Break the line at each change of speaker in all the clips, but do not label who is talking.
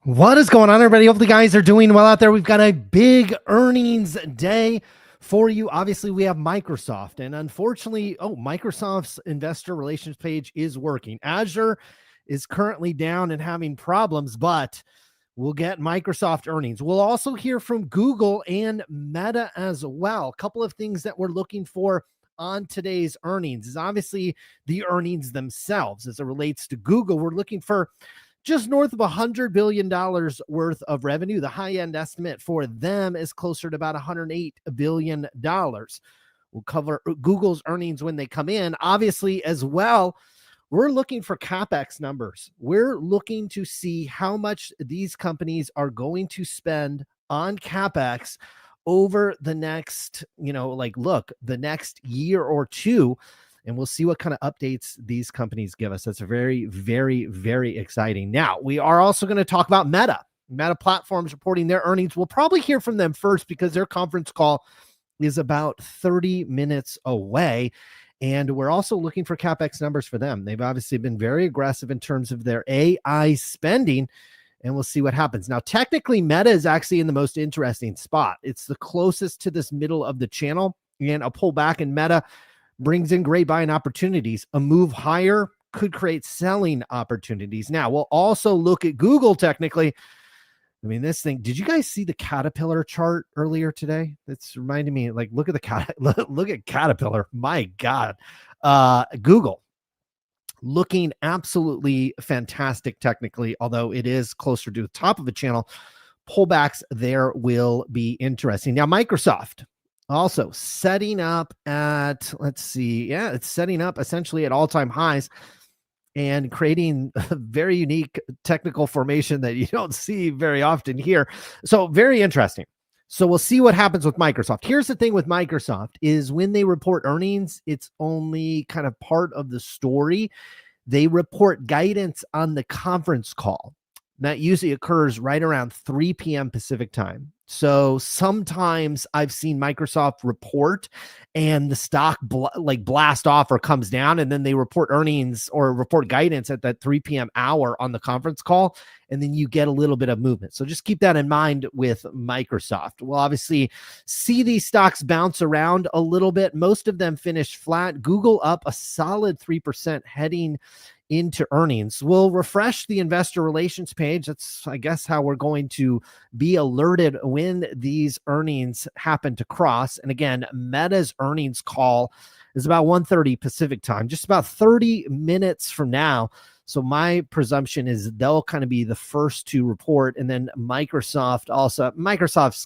What is going on, everybody? Hopefully, guys are doing well out there. We've got a big earnings day for you. Obviously, we have Microsoft, and unfortunately, Microsoft's investor relations page is working. Azure is currently down and having problems, but we'll get Microsoft earnings. We'll also hear from Google and Meta as well. A couple of things that we're looking for on today's earnings is obviously the earnings themselves. As it relates to Google, we're looking for just north of $100 billion worth of revenue. The high-end estimate for them is closer to about $108 billion. We'll cover Google's earnings when they come in. Obviously, as well, we're looking for CapEx numbers. We're looking to see how much these companies are going to spend on CapEx over the next, the next year or two. And we'll see what kind of updates these companies give us. That's very, very, very exciting. Now, we are also going to talk about Meta. Meta Platforms reporting their earnings. We'll probably hear from them first because their conference call is about 30 minutes away. And we're also looking for CapEx numbers for them. They've obviously been very aggressive in terms of their AI spending, and we'll see what happens. Now, technically, Meta is actually in the most interesting spot. It's the closest to this middle of the channel, and a pullback in Meta brings in great buying opportunities. A move higher could create selling opportunities. Now, we'll also look at Google technically. I mean, this thing, did you guys see the Caterpillar chart earlier today? That's reminding me, look at the look at Caterpillar. My God. Google looking absolutely fantastic technically, although it is closer to the top of the channel. Pullbacks there will be interesting. Now, Microsoft also setting up at, it's setting up essentially at all-time highs and creating a very unique technical formation that you don't see very often here. So very interesting. So we'll see what happens with Microsoft. Here's the thing with Microsoft is when they report earnings, it's only kind of part of the story. They report guidance on the conference call. That usually occurs right around 3 p.m. Pacific time. So sometimes I've seen Microsoft report and the stock blast off or comes down, and then they report earnings or report guidance at that 3 p.m. hour on the conference call, and then you get a little bit of movement. So just keep that in mind with Microsoft. We'll obviously see these stocks bounce around a little bit. Most of them finished flat. Google up a solid 3% heading into earnings. We'll refresh the investor relations page. That's, I guess, how we're going to be alerted when these earnings happen to cross. And again, Meta's earnings call is about 1:30 Pacific time, just about 30 minutes from now. So my presumption is they'll kind of be the first to report. And then Microsoft's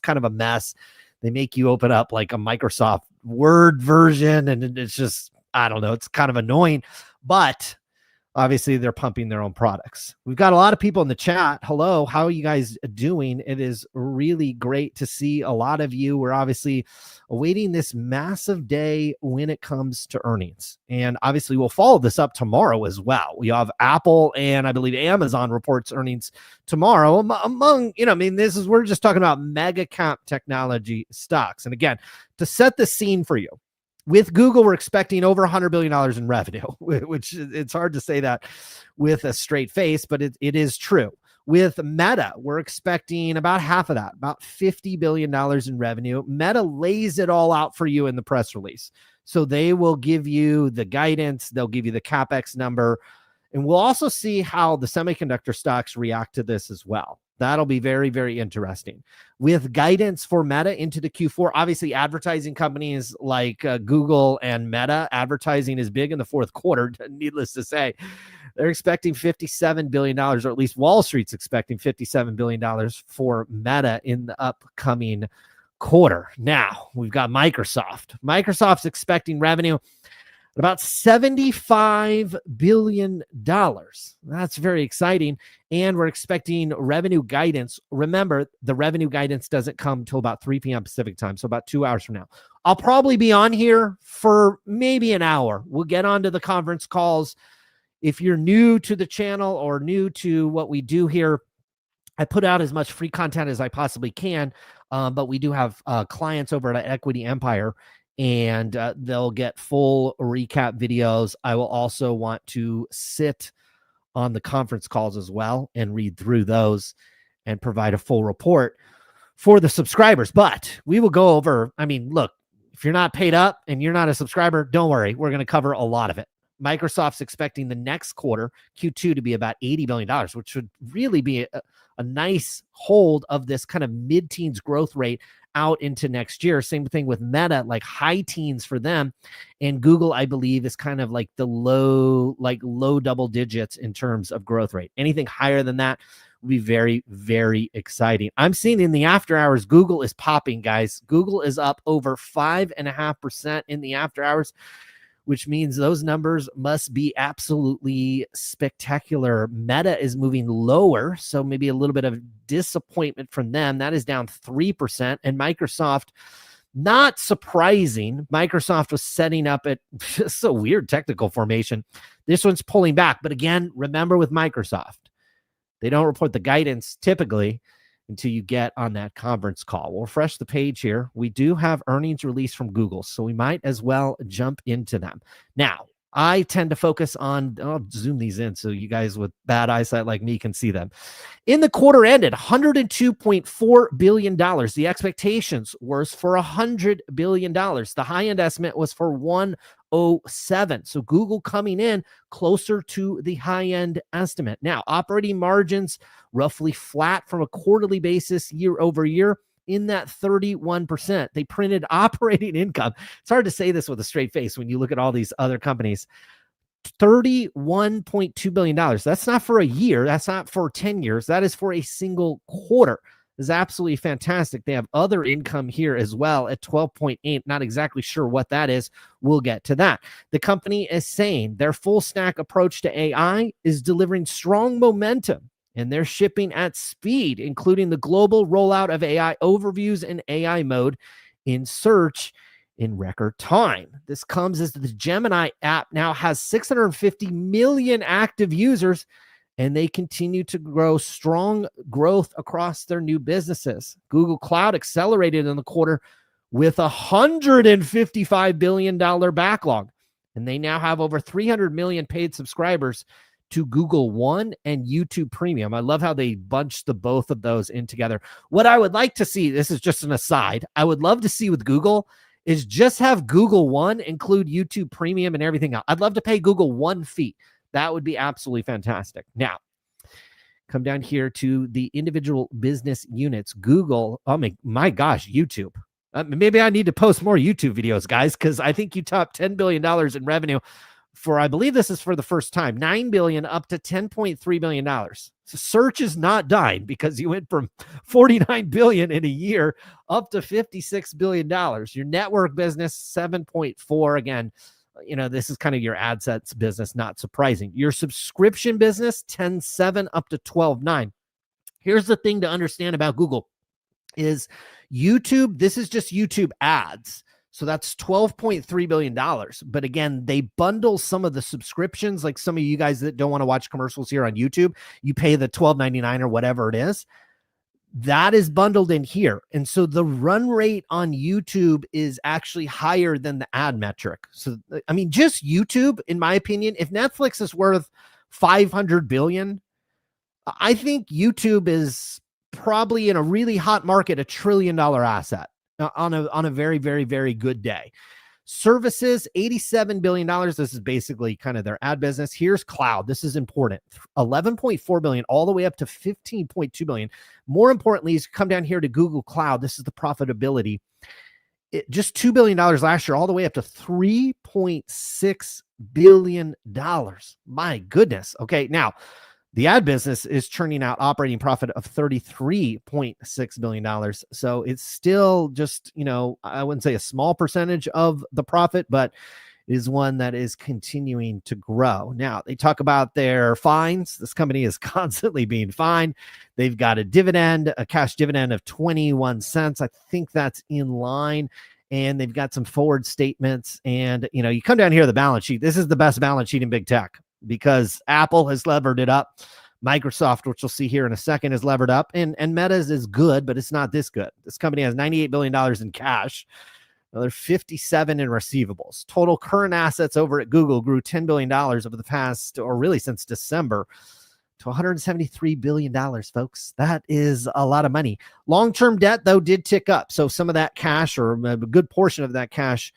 kind of a mess. They make you open up like a Microsoft Word version, and it's just, I don't know, it's kind of annoying, but obviously they're pumping their own products. We've got a lot of people in the chat. Hello, how are you guys doing? It is really great to see a lot of you. We're obviously awaiting this massive day when it comes to earnings. And obviously we'll follow this up tomorrow as well. We have Apple and I believe Amazon reports earnings tomorrow among, we're just talking about mega cap technology stocks. And again, to set the scene for you, with Google, we're expecting over $100 billion in revenue, which it's hard to say that with a straight face, but it is true. With Meta, we're expecting about half of that, about $50 billion in revenue. Meta lays it all out for you in the press release. So they will give you the guidance, they'll give you the CapEx number, and we'll also see how the semiconductor stocks react to this as well. That'll be very, very interesting. With guidance for Meta into the Q4, obviously advertising companies like Google and Meta, advertising is big in the fourth quarter, needless to say. They're expecting $57 billion, or at least Wall Street's expecting $57 billion for Meta in the upcoming quarter. Now, we've got Microsoft. Microsoft's expecting revenue about $75 billion. That's very exciting. And we're expecting revenue guidance. Remember, the revenue guidance doesn't come till about 3 p.m. Pacific time, so about 2 hours from now. I'll probably be on here for maybe an hour. We'll get onto the conference calls. If you're new to the channel or new to what we do here, I put out as much free content as I possibly can, but we do have clients over at Equity Empire, and they'll get full recap videos. I will also want to sit on the conference calls as well and read through those. and provide a full report for the subscribers. But we will go over, I mean, look, if you're not paid up and you're not a subscriber, don't worry. We're going to cover a lot of it. Microsoft's expecting the next quarter, Q2, to be about $80 billion, which would really be a nice hold of this kind of mid-teens growth rate out into next year. Same thing with Meta, like high teens for them. And Google, I believe, is kind of like the low double digits in terms of growth rate. Anything higher than that will be very, very exciting. I'm seeing in the after hours, Google is popping, guys. Google is up over 5.5% in the after hours, which means those numbers must be absolutely spectacular. Meta is moving lower, so maybe a little bit of disappointment from them. That is down 3%. And Microsoft, not surprising, Microsoft was setting up at just a weird technical formation. This one's pulling back. But again, remember with Microsoft, they don't report the guidance typically until you get on that conference call. We'll refresh the page here. We do have earnings release from Google, so we might as well jump into them. Now, I tend to focus on, I'll zoom these in so you guys with bad eyesight like me can see them. In the quarter ended, $102.4 billion. The expectations were for $100 billion. The high-end estimate was for 107. So Google coming in closer to the high-end estimate. Now, operating margins roughly flat from a quarterly basis year over year in that 31%. They printed operating income. It's hard to say this with a straight face when you look at all these other companies. $31.2 billion. That's not for a year. That's not for 10 years. That is for a single quarter. This is absolutely fantastic. They have other income here as well at 12.8. Not exactly sure what that is. We'll get to that. The company is saying their full stack approach to AI is delivering strong momentum, and they're shipping at speed, including the global rollout of AI overviews and AI mode in search in record time. This comes as the Gemini app now has 650 million active users, and they continue to grow strong growth across their new businesses. Google Cloud accelerated in the quarter with a $155 billion backlog, and they now have over 300 million paid subscribers to Google One and YouTube Premium. I love how they bunched the both of those in together. What I would like to see, this is just an aside, I would love to see with Google is just have Google One include YouTube Premium and everything else. I'd love to pay Google one fee. That would be absolutely fantastic. Now, come down here to the individual business units. Google, oh my gosh, YouTube. Maybe I need to post more YouTube videos, guys, because I think you topped $10 billion in revenue for, I believe this is for the first time, $9 billion up to $10.3 billion. So search is not dying because you went from $49 billion in a year up to $56 billion. Your network business, 7.4. Again, you know, this is kind of your ad sets business, not surprising. Your subscription business, 10.7 up to 12.9. Here's the thing to understand about Google is YouTube, this is just YouTube ads. So that's $12.3 billion. But again, they bundle some of the subscriptions, like some of you guys that don't want to watch commercials here on YouTube, you pay the $12.99 or whatever it is. That is bundled in here. And so the run rate on YouTube is actually higher than the ad metric. So, I mean, just YouTube, in my opinion, if Netflix is worth $500 billion, I think YouTube is probably in a really hot market, $1 trillion asset on a very, very, very good day. Services, $87 billion. This is basically kind of their ad business. Here's cloud. This is important. $11.4 billion all the way up to $15.2 billion. More importantly, is come down here to Google Cloud. This is the profitability. Just $2 billion last year, all the way up to $3.6 billion. My goodness. Okay, now the ad business is churning out operating profit of $33.6 billion. So it's still just, you know, I wouldn't say a small percentage of the profit, but is one that is continuing to grow. Now, they talk about their fines. This company is constantly being fined. They've got a dividend, a cash dividend of 21 cents. I think that's in line. And they've got some forward statements. And, you know, you come down here to the balance sheet. This is the best balance sheet in big tech, because Apple has levered it up. Microsoft, which we'll see here in a second, is levered up. And Meta's is good, but it's not this good. This company has $98 billion in cash, another $57 in receivables. Total current assets over at Google grew $10 billion over the past, or really since December, to $173 billion, folks. That is a lot of money. Long-term debt, though, did tick up. So some of that cash, or a good portion of that cash,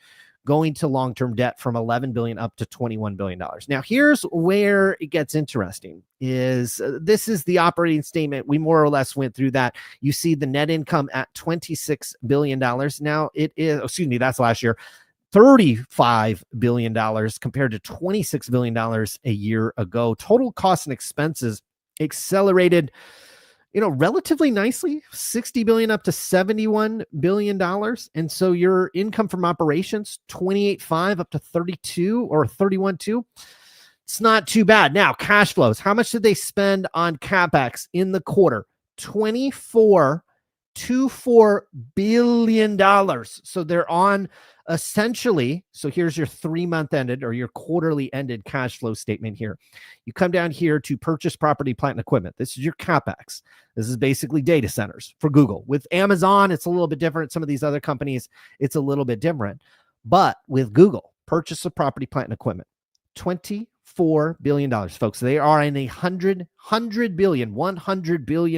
going to long-term debt from $11 billion up to $21 billion. Now, here's where it gets interesting is this is the operating statement. We more or less went through that. You see the net income at $26 billion. Now it is, that's last year, $35 billion compared to $26 billion a year ago. Total costs and expenses accelerated, relatively nicely, 60 billion up to $71 billion. And so your income from operations, 28.5 up to 32 or 31.2. It's not too bad. Now, cash flows. How much did they spend on CapEx in the quarter? $24 billion. So they're on essentially, so here's your 3-month ended or your quarterly ended cash flow statement here. You come down here to purchase property, plant, and equipment. This is your CapEx. This is basically data centers for Google. With Amazon, it's a little bit different. Some of these other companies, it's a little bit different. But with Google, purchase of property, plant, and equipment, $24 billion, folks. They are in a $100 billion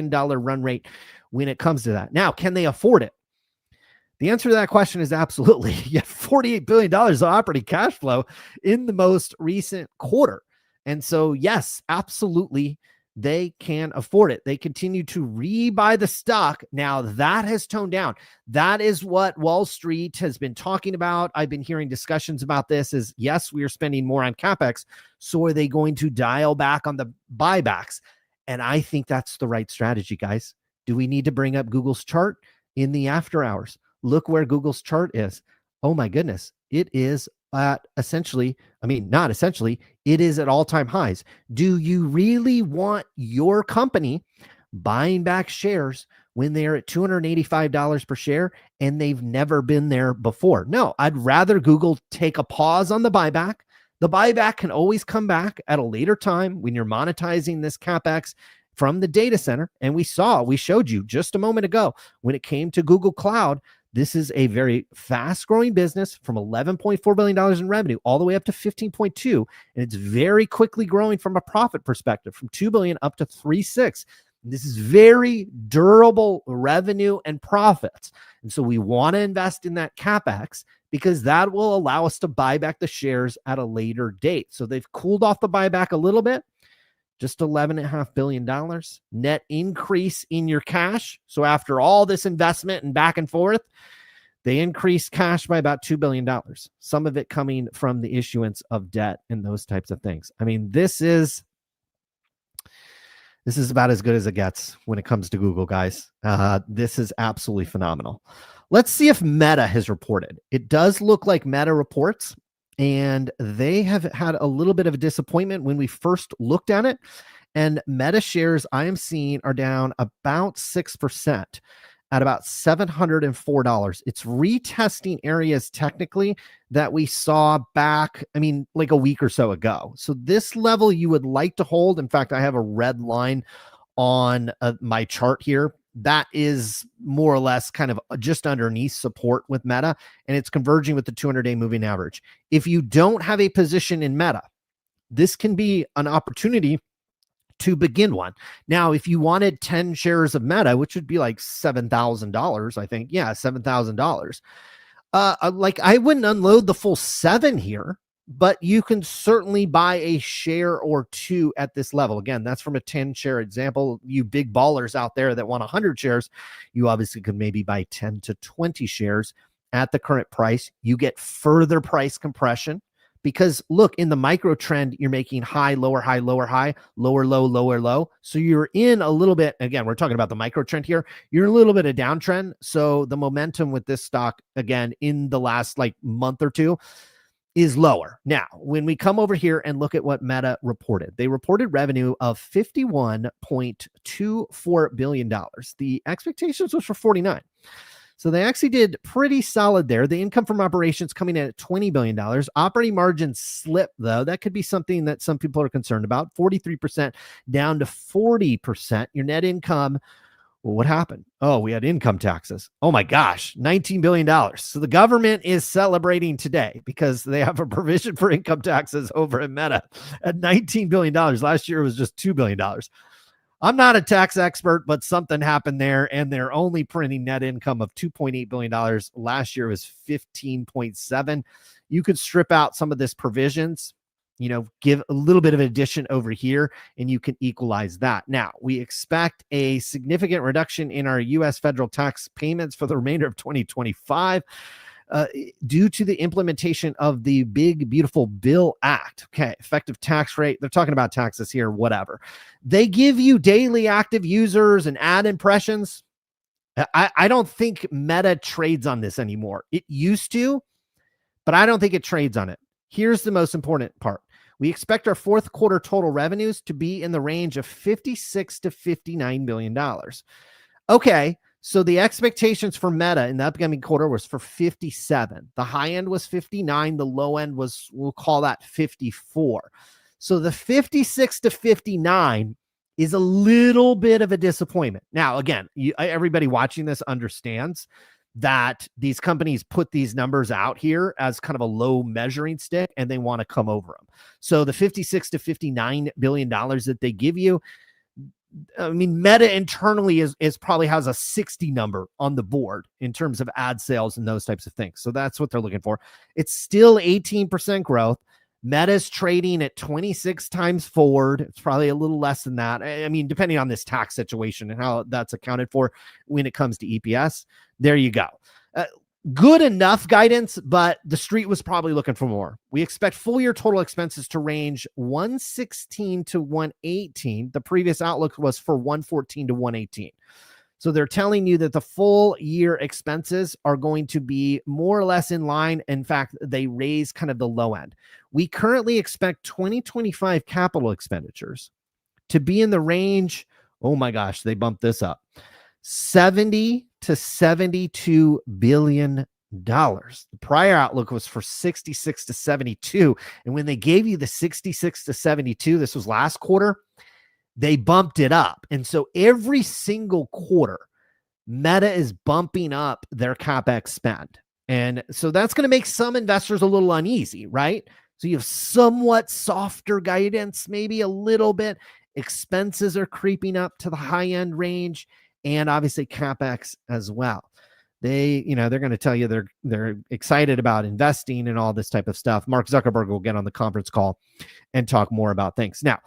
run rate when it comes to that. Now, can they afford it? The answer to that question is absolutely. You have $48 billion of operating cash flow in the most recent quarter. And so, yes, absolutely, they can afford it. They continue to rebuy the stock. Now, that has toned down. That is what Wall Street has been talking about. I've been hearing discussions about this is, yes, we are spending more on CapEx. So are they going to dial back on the buybacks? And I think that's the right strategy, guys. Do we need to bring up Google's chart in the after hours? Look where Google's chart is. Oh my goodness. It is at it is at all-time highs. Do you really want your company buying back shares when they're at $285 per share and they've never been there before? No, I'd rather Google take a pause on the buyback. The buyback can always come back at a later time when you're monetizing this CapEx from the data center. And we showed you just a moment ago when it came to Google Cloud. This is a very fast-growing business from $11.4 billion in revenue all the way up to $15.2, and it's very quickly growing from a profit perspective from $2 billion up to $3.6. This is very durable revenue and profits, and so we want to invest in that CapEx because that will allow us to buy back the shares at a later date. So they've cooled off the buyback a little bit. Just $11.5 billion net increase in your cash. So after all this investment and back and forth, they increased cash by about $2 billion. Some of it coming from the issuance of debt and those types of things. I mean, this is about as good as it gets when it comes to Google, guys. This is absolutely phenomenal. Let's see if Meta has reported. It does look like Meta reports. And they have had a little bit of a disappointment when we first looked at it. And Meta shares I am seeing are down about 6% at about $704. It's retesting areas technically that we saw back, like a week or so ago. So this level you would like to hold. In fact, I have a red line on my chart here. That is more or less kind of just underneath support with Meta, and it's converging with the 200-day moving average. If you don't have a position in Meta, this can be an opportunity to begin one. Now, if you wanted 10 shares of Meta, which would be like $7,000, I think. Yeah, $7,000. I wouldn't unload the full 7 here, but you can certainly buy a share or two at this level. Again, that's from a 10-share example. You big ballers out there that want 100 shares, you obviously could maybe buy 10 to 20 shares at the current price. You get further price compression because look, in the micro trend, you're making high, lower, high, lower, high, lower, low, lower, low. So you're in a little bit, again, we're talking about the micro trend here. You're a little bit of downtrend. So the momentum with this stock, again, in the last month or two, is lower. Now, when we come over here and look at what Meta reported, they reported revenue of $51.24 billion. The expectations was for 49. So they actually did pretty solid there. The income from operations coming in at $20 billion. Operating margin slip, though. That could be something that some people are concerned about. 43% down to 40%. Your net income Well, what happened? Oh, we had income taxes. Oh my gosh, $19 billion. So the government is celebrating today because they have a provision for income taxes over at Meta at $19 billion. Last year it was just $2 billion. I'm not a tax expert, but something happened there, and they're only printing net income of $2.8 billion. Last year was 15.7. You could strip out some of this provisions, give a little bit of addition over here, and you can equalize that. Now, we expect a significant reduction in our U.S. federal tax payments for the remainder of 2025 due to the implementation of the Big Beautiful Bill Act. Okay, effective tax rate. They're talking about taxes here, whatever. They give you daily active users and ad impressions. I don't think Meta trades on this anymore. It used to, but I don't think it trades on it. Here's the most important part. We expect our fourth quarter total revenues to be in the range of $56 to $59 billion. Okay, so the expectations for Meta in the upcoming quarter was for 57. The high end was 59. The low end was, we'll call that 54. So the 56 to 59 is a little bit of a disappointment. Now, again, everybody watching this understands that these companies put these numbers out here as kind of a low measuring stick, and they want to come over them. So the 56 to $59 billion that they give you, I mean, Meta internally is probably has a 60 number on the board in terms of ad sales and those types of things. So that's what they're looking for. It's still 18% growth. Meta's trading at 26 times forward. It's probably a little less than that. I mean, depending on this tax situation and how that's accounted for when it comes to EPS. There you go. Good enough guidance, but the street was probably looking for more. We expect full year total expenses to range 116 to 118. The previous outlook was for 114 to 118. So they're telling you that the full year expenses are going to be more or less in line. In fact, they raise kind of the low end. We currently expect 2025 capital expenditures to be in the range, oh my gosh, they bumped this up, 70 to $72 billion. The prior outlook was for 66 to 72. And when they gave you the 66 to 72, this was last quarter, they bumped it up. And so every single quarter, Meta is bumping up their CapEx spend. And so that's going to make some investors a little uneasy, right? So you have somewhat softer guidance, maybe a little bit. Expenses are creeping up to the high end range, and obviously CapEx as well. They're going to tell you they're excited about investing and all this type of stuff. Mark Zuckerberg will get on the conference call and talk more about things. Now,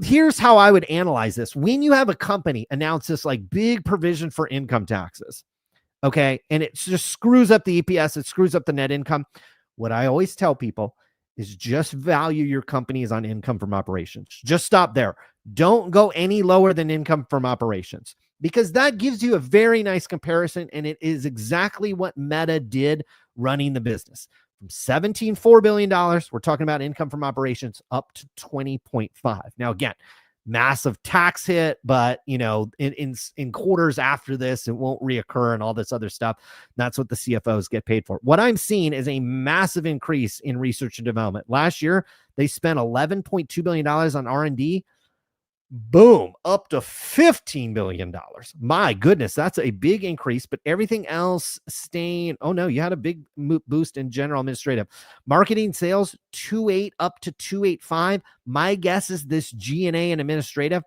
here's how I would analyze this. When you have a company announce this like big provision for income taxes, okay, and it just screws up the EPS, it screws up the net income. What I always tell people is just value your companies on income from operations. Just stop there. Don't go any lower than income from operations, because that gives you a very nice comparison, and it is exactly what Meta did running the business. From $17.4 billion, we're talking about income from operations, up to 20.5. Now, again, massive tax hit, but in quarters after this, it won't reoccur and all this other stuff. That's what the CFOs get paid for. What I'm seeing is a massive increase in research and development. Last year, they spent $11.2 billion on R&D. Boom, up to $15 billion. My goodness, that's a big increase, but everything else staying. Oh no, you had a big boost in general administrative. Marketing sales, 2.8 up to 2.85. My guess is this G&A and administrative,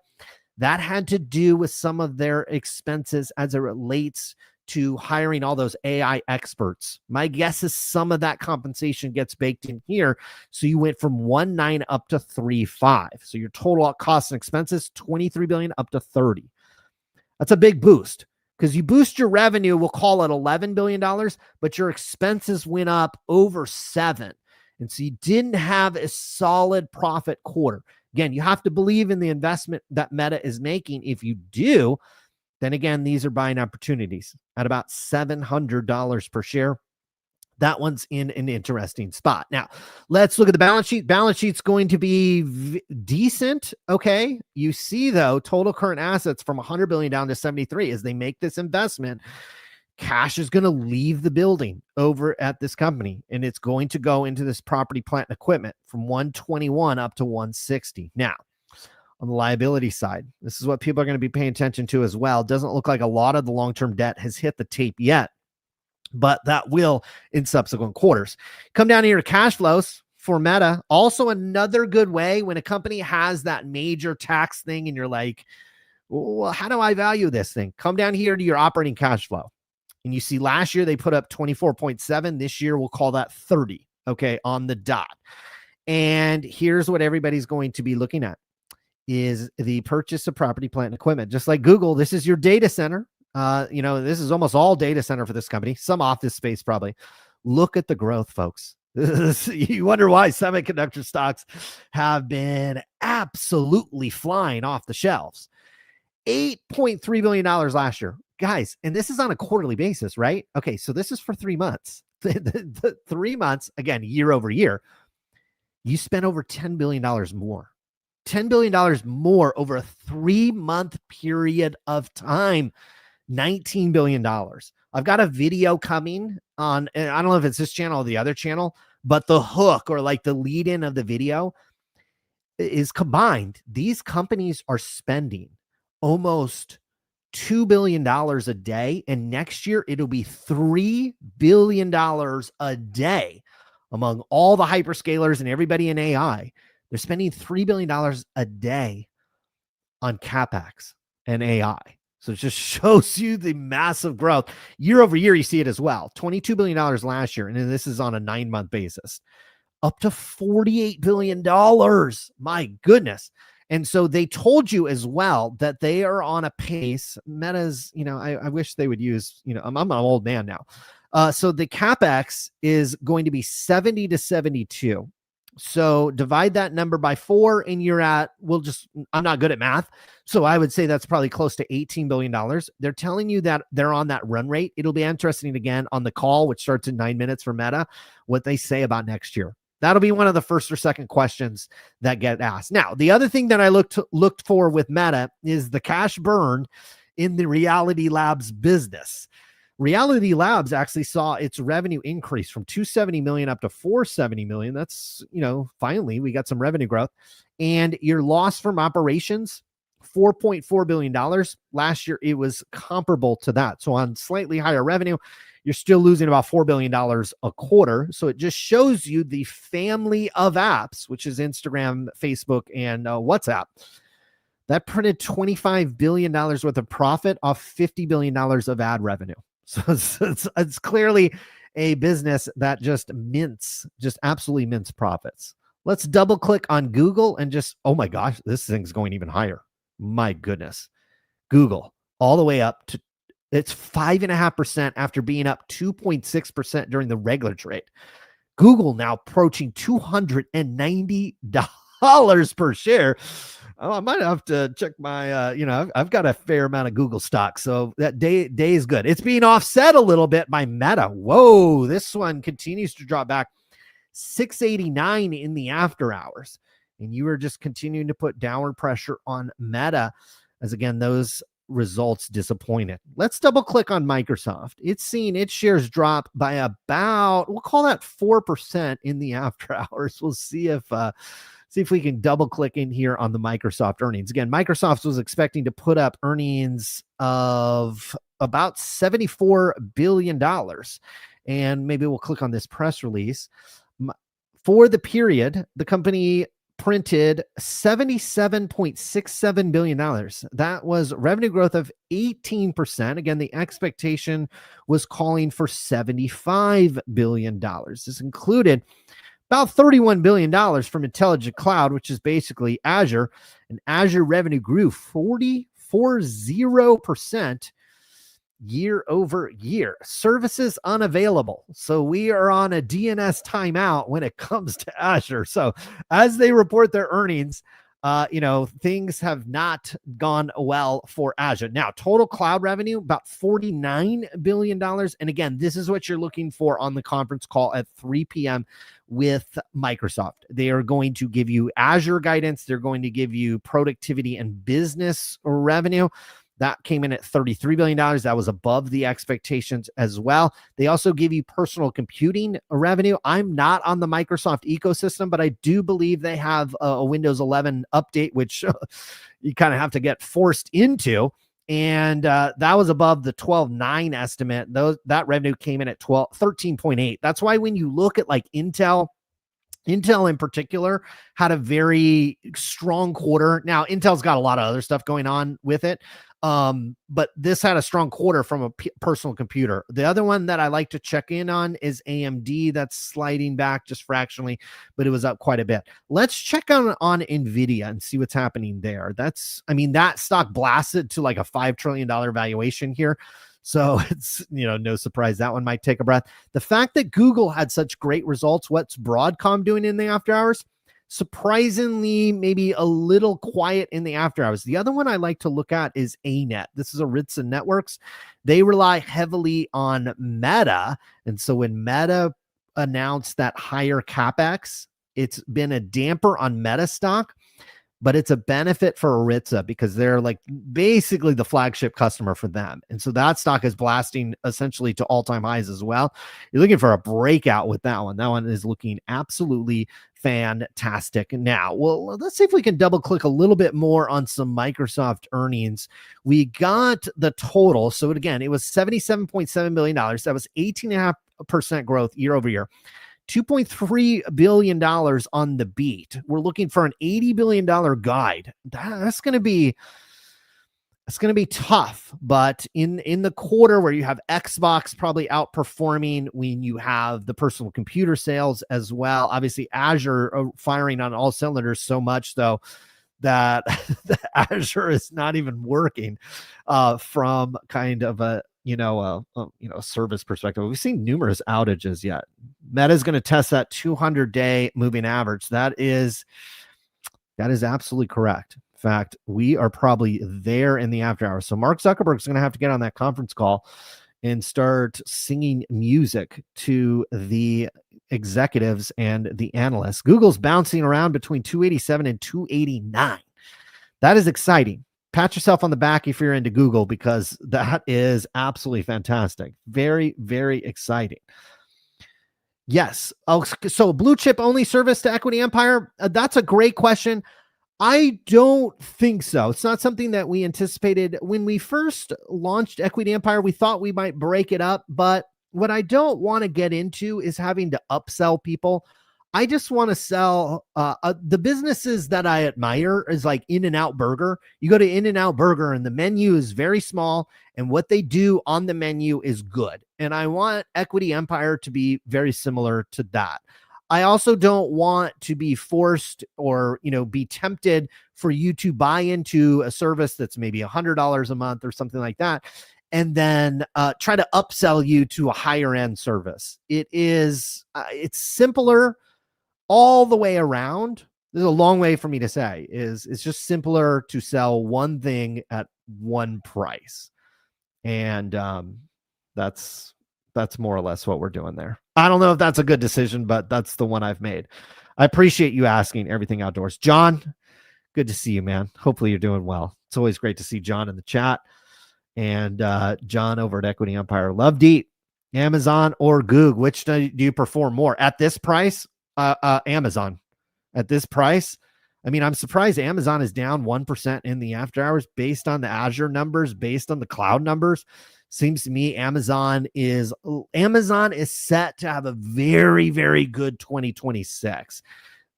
that had to do with some of their expenses as it relates to hiring all those AI experts. My guess is some of that compensation gets baked in here. So you went from 1.9 up to 3.5. So your total costs and expenses, 23 billion up to 30. That's a big boost, because you boost your revenue, we'll call it $11 billion, but your expenses went up over 7. And so you didn't have a solid profit quarter. Again, you have to believe in the investment that Meta is making. If you do, then again, these are buying opportunities at about $700 per share. That one's in an interesting spot. Now, let's look at the balance sheet. Balance sheet's going to be decent. Okay. You see, though, total current assets from 100 billion down to 73. As they make this investment, cash is going to leave the building over at this company, and it's going to go into this property, plant, and equipment from 121 up to 160. Now, on the liability side. This is what people are going to be paying attention to as well. Doesn't look like a lot of the long-term debt has hit the tape yet, but that will in subsequent quarters. Come down here to cash flows for Meta. Also another good way when a company has that major tax thing and you're like, well, how do I value this thing? Come down here to your operating cash flow. And you see last year they put up 24.7. This year we'll call that 30, okay, on the dot. And here's what everybody's going to be looking at is the purchase of property, plant, and equipment. Just like Google, this is your data center. This is almost all data center for this company, some office space probably. Look at the growth, folks. You wonder why semiconductor stocks have been absolutely flying off the shelves. $8.3 billion last year. Guys, and this is on a quarterly basis, right? Okay, so this is for 3 months. The 3 months, again, year over year, you spent over $10 billion more. $10 billion more over a 3-month period of time. $19 billion. I've got a video coming on, and I don't know if it's this channel or the other channel, but the hook or like the lead in of the video is combined. These companies are spending almost $2 billion a day. And next year, it'll be $3 billion a day among all the hyperscalers and everybody in AI. They're spending $3 billion a day on CapEx and AI. So it just shows you the massive growth. Year over year, you see it as well. $22 billion last year, and then this is on a 9-month basis. Up to $48 billion. My goodness. And so they told you as well that they are on a pace. Meta's, I wish they would use, I'm an old man now. So the CapEx is going to be 70 to 72. So divide that number by 4 and you're at, I'm not good at math. So I would say that's probably close to $18 billion. They're telling you that they're on that run rate. It'll be interesting again on the call, which starts in 9 minutes for Meta, what they say about next year. That'll be one of the first or second questions that get asked. Now, the other thing that I looked for with Meta is the cash burn in the Reality Labs business. Reality Labs actually saw its revenue increase from 270 million up to 470 million. That's, finally we got some revenue growth. And your loss from operations, $4.4 billion. Last year, it was comparable to that. So on slightly higher revenue, you're still losing about $4 billion a quarter. So it just shows you the family of apps, which is Instagram, Facebook, and WhatsApp, that printed $25 billion worth of profit off $50 billion of ad revenue. So it's clearly a business that just absolutely mints profits. Let's double click on Google and oh my gosh, this thing's going even higher. My goodness. Google all the way up to, it's 5.5% after being up 2.6% during the regular trade. Google now approaching $290 per share. Oh, I might have to check my, I've got a fair amount of Google stock. So that day is good. It's being offset a little bit by Meta. Whoa, this one continues to drop back 689 in the after hours. And you are just continuing to put downward pressure on Meta as, again, those results disappointed. Let's double click on Microsoft. It's seen its shares drop by about, we'll call that 4% in the after hours. We'll see if we can double click in here on the Microsoft earnings. Again, Microsoft was expecting to put up earnings of about $74 billion. And maybe we'll click on this press release. For the period, the company printed $77.67 billion. That was revenue growth of 18%. Again, the expectation was calling for $75 billion. This included about $31 billion from Intelligent Cloud, which is basically Azure. And Azure revenue grew 40% year over year. Services unavailable. So we are on a DNS timeout when it comes to Azure. So as they report their earnings, things have not gone well for Azure. Now, total cloud revenue, about $49 billion. And again, this is what you're looking for on the conference call at 3 p.m. with Microsoft. They are going to give you Azure guidance. They're going to give you productivity and business revenue. That came in at $33 billion. That was above the expectations as well. They also give you personal computing revenue. I'm not on the Microsoft ecosystem, but I do believe they have a Windows 11 update, which you kind of have to get forced into. And that was above the 12.9 estimate. That revenue came in at 13.8. That's why when you look at like Intel in particular had a very strong quarter. Now, Intel's got a lot of other stuff going on with it. But this had a strong quarter from a personal computer. The other one that I like to check in on is AMD. That's sliding back just fractionally, but it was up quite a bit. Let's check on NVIDIA and see what's happening there. That stock blasted to like a $5 trillion valuation here. So it's, no surprise that one might take a breath. The fact that Google had such great results, what's Broadcom doing in the after hours? Surprisingly, maybe a little quiet in the after hours. The other one I like to look at is ANET. This is Aritza Networks. They rely heavily on Meta. And so when Meta announced that higher CapEx, it's been a damper on Meta stock. But it's a benefit for Aritza because they're like basically the flagship customer for them. And so that stock is blasting essentially to all-time highs as well. You're looking for a breakout with that one. That one is looking absolutely fantastic. Now, well, let's see if we can double click a little bit more on some Microsoft earnings. We got the total. So again, it was $77.7 billion. That was 18.5% growth year over year. $2.3 billion on the beat. We're looking for an $80 billion guide. That's going to be tough. But in the quarter where you have Xbox probably outperforming, when you have the personal computer sales as well, obviously Azure firing on all cylinders so much though that Azure is not even working from kind of a service perspective. We've seen numerous outages yet. Meta is going to test that 200-day moving average. That is absolutely correct. In fact, we are probably there in the after hours. So Mark Zuckerberg is going to have to get on that conference call and start singing music to the executives and the analysts. Google's bouncing around between 287 and 289. That is exciting. Pat yourself on the back if you're into Google, because that is absolutely fantastic. Very, very exciting. Yes. Oh, so blue chip only service to Equity Empire? That's a great question. I don't think so. It's not something that we anticipated. When we first launched Equity Empire, we thought we might break it up, but what I don't want to get into is having to upsell people. I just want to sell the businesses that I admire is like In-N-Out Burger. You go to In-N-Out Burger and the menu is very small and what they do on the menu is good. And I want Equity Empire to be very similar to that. I also don't want to be forced or, be tempted for you to buy into a service that's maybe $100 a month or something like that, and then try to upsell you to a higher end service. It's simpler all the way around. There's a long way for me to say it's just simpler to sell one thing at one price. And that's more or less what we're doing there. I don't know if that's a good decision, but that's the one I've made. I appreciate you asking. Everything Outdoors. John, good to see you, man. Hopefully you're doing well. It's always great to see John in the chat. And John over at Equity Empire. Love to eat Amazon or GOOG. Which do you perform more at this price? Amazon. At this price, I mean, I'm surprised Amazon is down 1% in the after hours based on the Azure numbers, based on the cloud numbers. Seems to me Amazon is set to have a very, very good 2026.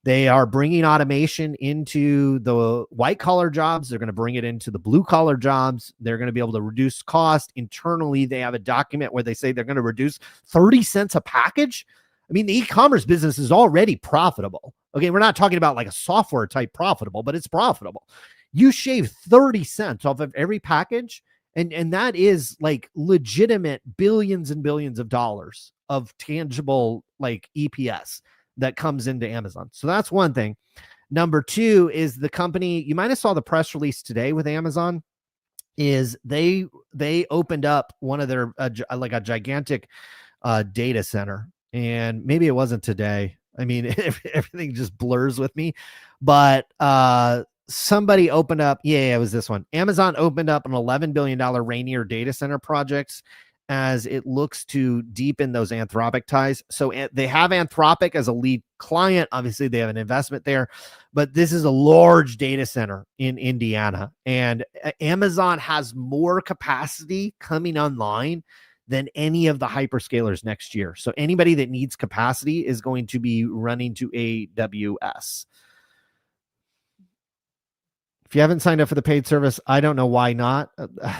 They are bringing automation into the white collar jobs. They're going to bring it into the blue collar jobs. They're going to be able to reduce cost internally. They have a document where they say they're going to reduce 30 cents a package. I mean, the e-commerce business is already profitable. Okay, we're not talking about like a software type profitable, but it's profitable. You shave 30 cents off of every package, and that is like legitimate billions and billions of dollars of tangible like EPS that comes into Amazon. So that's one thing. Number two is the company, you might have saw the press release today with Amazon, is they opened up one of their like a gigantic data center. And maybe it wasn't today. I mean, everything just blurs with me, but somebody opened up. Yeah, it was this one. Amazon opened up an $11 billion Rainier data center project as it looks to deepen those Anthropic ties. So they have Anthropic as a lead client. Obviously, they have an investment there, but this is a large data center in Indiana, and Amazon has more capacity coming online than any of the hyperscalers next year. So anybody that needs capacity is going to be running to AWS. If you haven't signed up for the paid service, I don't know why not.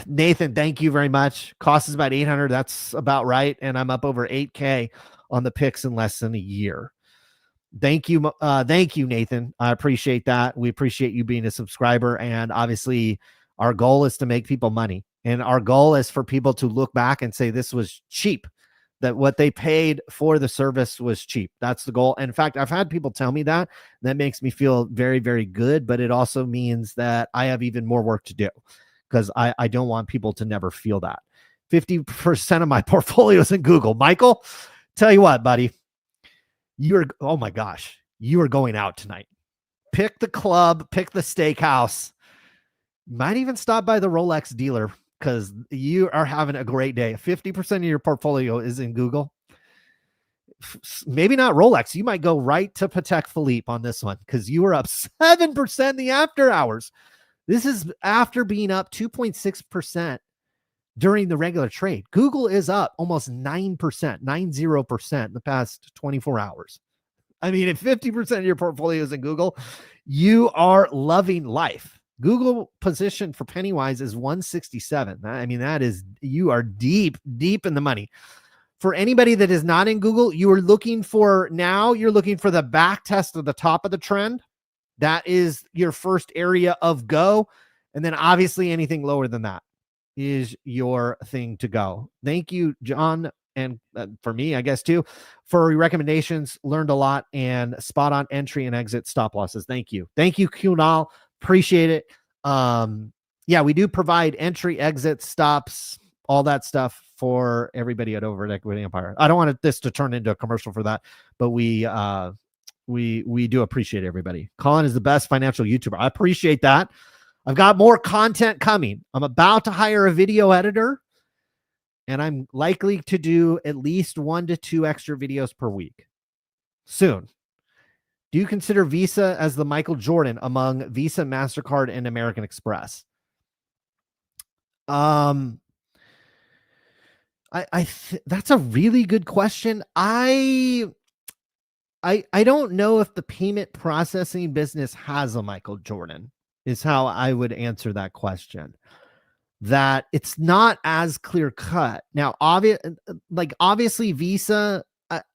Nathan, thank you very much. Cost is about 800. That's about right. And I'm up over 8K on the picks in less than a year. Thank you. Thank you, Nathan. I appreciate that. We appreciate you being a subscriber. And obviously, our goal is to make people money. And our goal is for people to look back and say, this was cheap, that what they paid for the service was cheap. That's the goal. In fact, I've had people tell me that. That makes me feel very, very good. But it also means that I have even more work to do, because I don't want people to never feel that. 50% of my portfolio is in Google. Michael, tell you what, buddy, oh my gosh, you are going out tonight. Pick the club, pick the steakhouse. Might even stop by the Rolex dealer, because you are having a great day. 50% of your portfolio is in Google. Maybe not Rolex. You might go right to Patek Philippe on this one, because you were up 7% in the after hours. This is after being up 2.6% during the regular trade. Google is up almost 9%, 90% in the past 24 hours. I mean, if 50% of your portfolio is in Google, you are loving life. Google position for Pennywise is 167. I mean, you are deep in the money. For anybody that is not in Google, you're looking for the back test of the top of the trend. That is your first area of go. And then obviously anything lower than that is your thing to go. Thank you, John. And for me, I guess too, for your recommendations. Learned a lot, and spot on entry and exit stop losses. Thank you, Kunal. Appreciate it. Yeah, we do provide entry, exit, stops, all that stuff for everybody at Over at Equity Empire. I don't want this to turn into a commercial for that, but we do appreciate everybody. Colin is the best financial YouTuber. I appreciate that. I've got more content coming. I'm about to hire a video editor, and I'm likely to do at least 1 to 2 extra videos per week soon. Do you consider Visa as the Michael Jordan among Visa, MasterCard, and American Express? That's a really good question. I don't know if the payment processing business has a Michael Jordan, is how I would answer that question. That it's not as clear cut. Now, obviously Visa,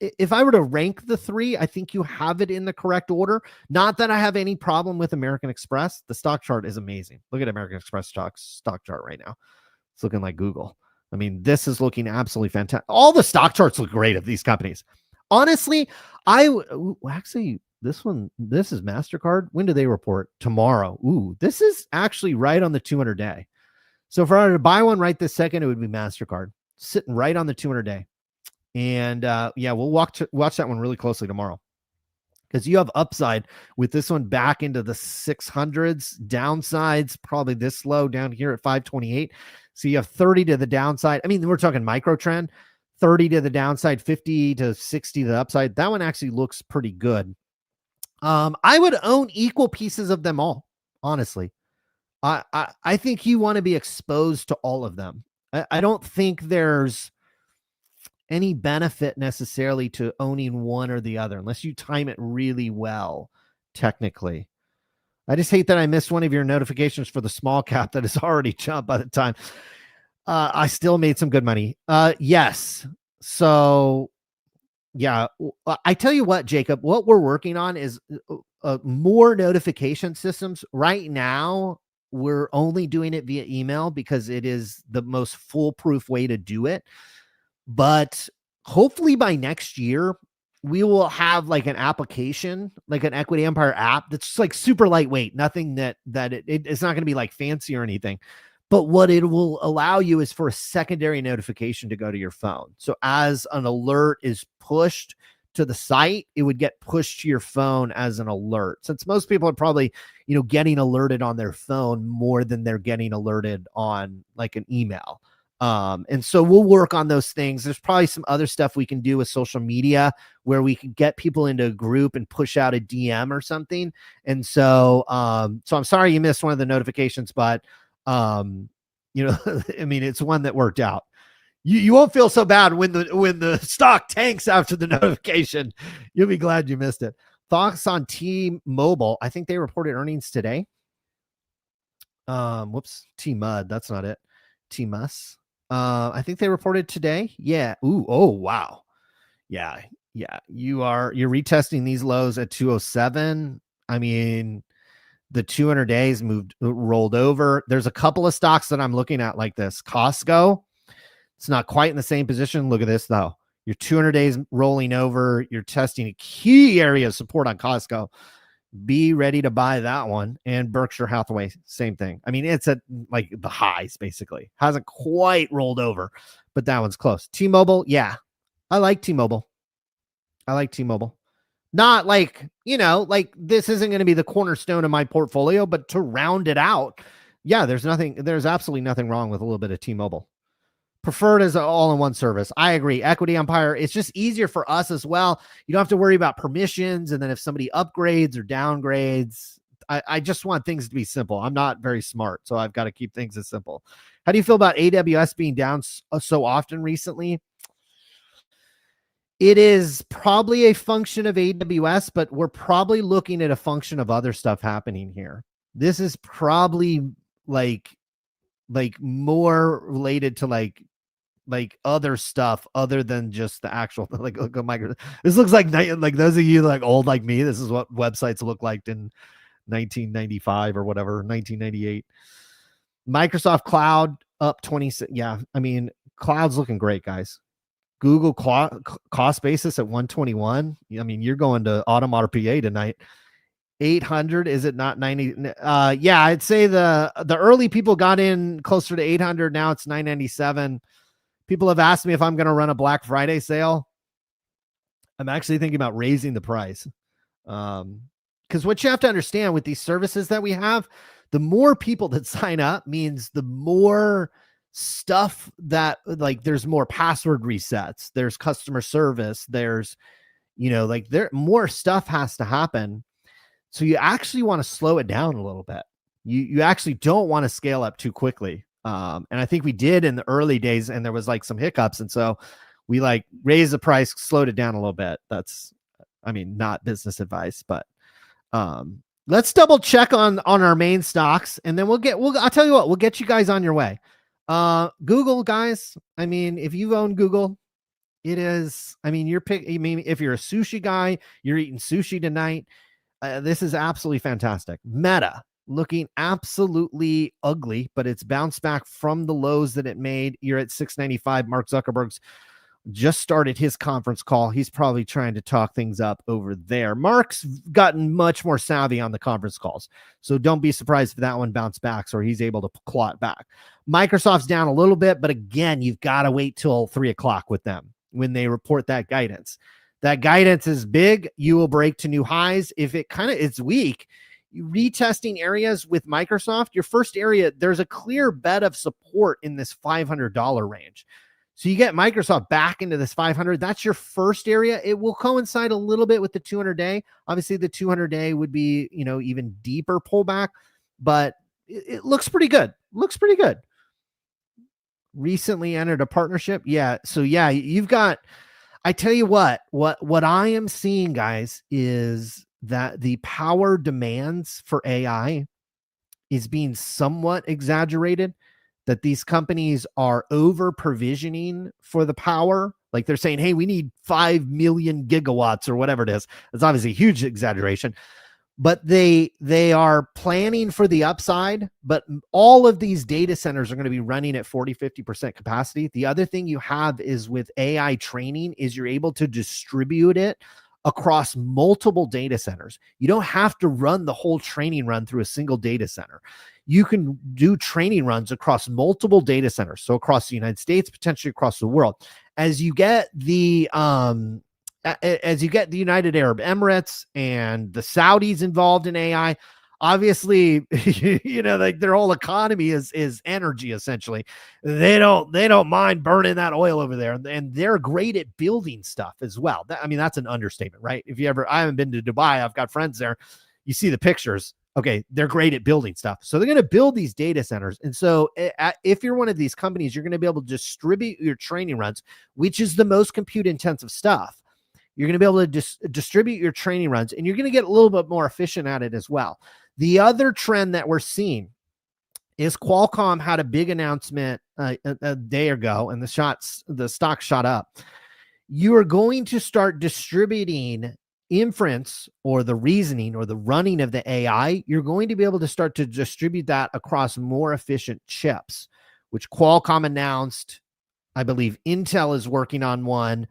if I were to rank the 3, I think you have it in the correct order. Not that I have any problem with American Express. The stock chart is amazing. Look at American Express stock chart right now. It's looking like Google. I mean, this is looking absolutely fantastic. All the stock charts look great of these companies. Honestly, this is MasterCard. When do they report? Tomorrow. Ooh, this is actually right on the 200-day. So if I were to buy one right this second, it would be MasterCard, sitting right on the 200-day. And yeah, we'll watch that one really closely tomorrow, because you have upside with this one back into the 600s. Downsides probably this low down here at 528. So you have 30 to the downside. I mean, we're talking micro trend, 30 to the downside, 50 to 60 to the upside. That one actually looks pretty good. I would own equal pieces of them all, honestly. I think you want to be exposed to all of them. I don't think there's any benefit necessarily to owning one or the other, unless you time it really well, technically. I just hate that I missed one of your notifications for the small cap that has already jumped by the time. I still made some good money. Yes. So yeah, I tell you what, Jacob, what we're working on is more notification systems. Right now, we're only doing it via email because it is the most foolproof way to do it. But hopefully by next year, we will have like an application, like an Equity Empire app that's just like super lightweight. Nothing it's not going to be like fancy or anything. But what it will allow you is for a secondary notification to go to your phone. So as an alert is pushed to the site, it would get pushed to your phone as an alert. Since most people are probably, getting alerted on their phone more than they're getting alerted on like an email. And so we'll work on those things. There's probably some other stuff we can do with social media where we can get people into a group and push out a DM or something. And so, so I'm sorry you missed one of the notifications, but, I mean, it's one that worked out. You won't feel so bad when the stock tanks after the notification. You'll be glad you missed it. Thoughts on T-Mobile? I think they reported earnings today. Whoops, T-Mud. That's not it. T-Mus. I think they reported today. Yeah. Ooh. Oh, wow. Yeah. You're retesting these lows at 207. I mean, the 200 days rolled over. There's a couple of stocks that I'm looking at like this. Costco. It's not quite in the same position. Look at this though. Your 200 days rolling over. You're testing a key area of support on Costco. Be ready to buy that one. And Berkshire Hathaway, same thing. I mean, it's at like the highs basically. Hasn't quite rolled over, but that one's close. T-Mobile, yeah. I like T-Mobile. Not like, like this isn't going to be the cornerstone of my portfolio, but to round it out, yeah, there's absolutely nothing wrong with a little bit of T-Mobile. Preferred as an all-in-one service. I agree. Equity Empire, it's just easier for us as well. You don't have to worry about permissions. And then if somebody upgrades or downgrades, I just want things to be simple. I'm not very smart, so I've got to keep things as simple. How do you feel about AWS being down so often recently? It is probably a function of AWS, but we're probably looking at a function of other stuff happening here. This is probably like more related to like other stuff other than just the actual look at micro. This looks like those of you like old like me. This is what websites look like in 1995 or whatever, 1998. Microsoft Cloud up 26. Yeah, I mean, cloud's looking great, guys. Google cost basis at 121. I mean, you're going to Autumn RPA tonight. 800, is it not 90? Yeah, I'd say the early people got in closer to 800. Now it's 997. People have asked me if I'm going to run a Black Friday sale. I'm actually thinking about raising the price. Because what you have to understand with these services that we have, the more people that sign up means the more stuff that there's more password resets, there's customer service, there's, more stuff has to happen. So you actually want to slow it down a little bit. You actually don't want to scale up too quickly. And I think we did in the early days, and there was some hiccups. And so we raised the price, slowed it down a little bit. That's, not business advice, but let's double check on our main stocks, and then I'll tell you what, we'll get you guys on your way. Google, guys. If you own Google, it is, if you're a sushi guy, you're eating sushi tonight. This is absolutely fantastic. Meta looking absolutely ugly, but it's bounced back from the lows that it made. You're at 695. Mark Zuckerberg's just started his conference call. He's probably trying to talk things up over there. Mark's gotten much more savvy on the conference calls, so don't be surprised if that one bounced back or he's able to claw it back. Microsoft's down a little bit, but again, you've got to wait till 3:00 with them when they report that guidance. That guidance is big. You will break to new highs. If it's weak, retesting areas with Microsoft, your first area, there's a clear bet of support in this $500 range. So you get Microsoft back into this 500. That's your first area. It will coincide a little bit with the 200-day. Obviously, the 200-day would be, even deeper pullback, but it looks pretty good. Recently entered a partnership. Yeah. So yeah, you've got, I tell you what I am seeing, guys, is that the power demands for AI is being somewhat exaggerated, that these companies are over provisioning for the power. Like they're saying, hey, we need 5 million gigawatts or whatever it is. It's obviously a huge exaggeration, but they are planning for the upside. But all of these data centers are going to be running at 40-50% capacity. The other thing you have is with AI training is you're able to distribute it across multiple data centers. You don't have to run the whole training run through a single data center. You can do training runs across multiple data centers. So across the United States, potentially across the world. As you get the as you get the United Arab Emirates and the Saudis involved in AI, obviously, like their whole economy is energy essentially. They don't mind burning that oil over there, and they're great at building stuff as well. I mean, that's an understatement, right? I haven't been to Dubai, I've got friends there. You see the pictures. Okay, they're great at building stuff. So they're going to build these data centers. And so if you're one of these companies, you're going to be able to distribute your training runs, which is the most compute intensive stuff. You're going to be able to distribute your training runs, and you're going to get a little bit more efficient at it as well. The other trend that we're seeing is Qualcomm had a big announcement a day ago, and the stock shot up. You are going to start distributing inference or the reasoning or the running of the AI. You're going to be able to start to distribute that across more efficient chips, which Qualcomm announced. I believe Intel is working on one.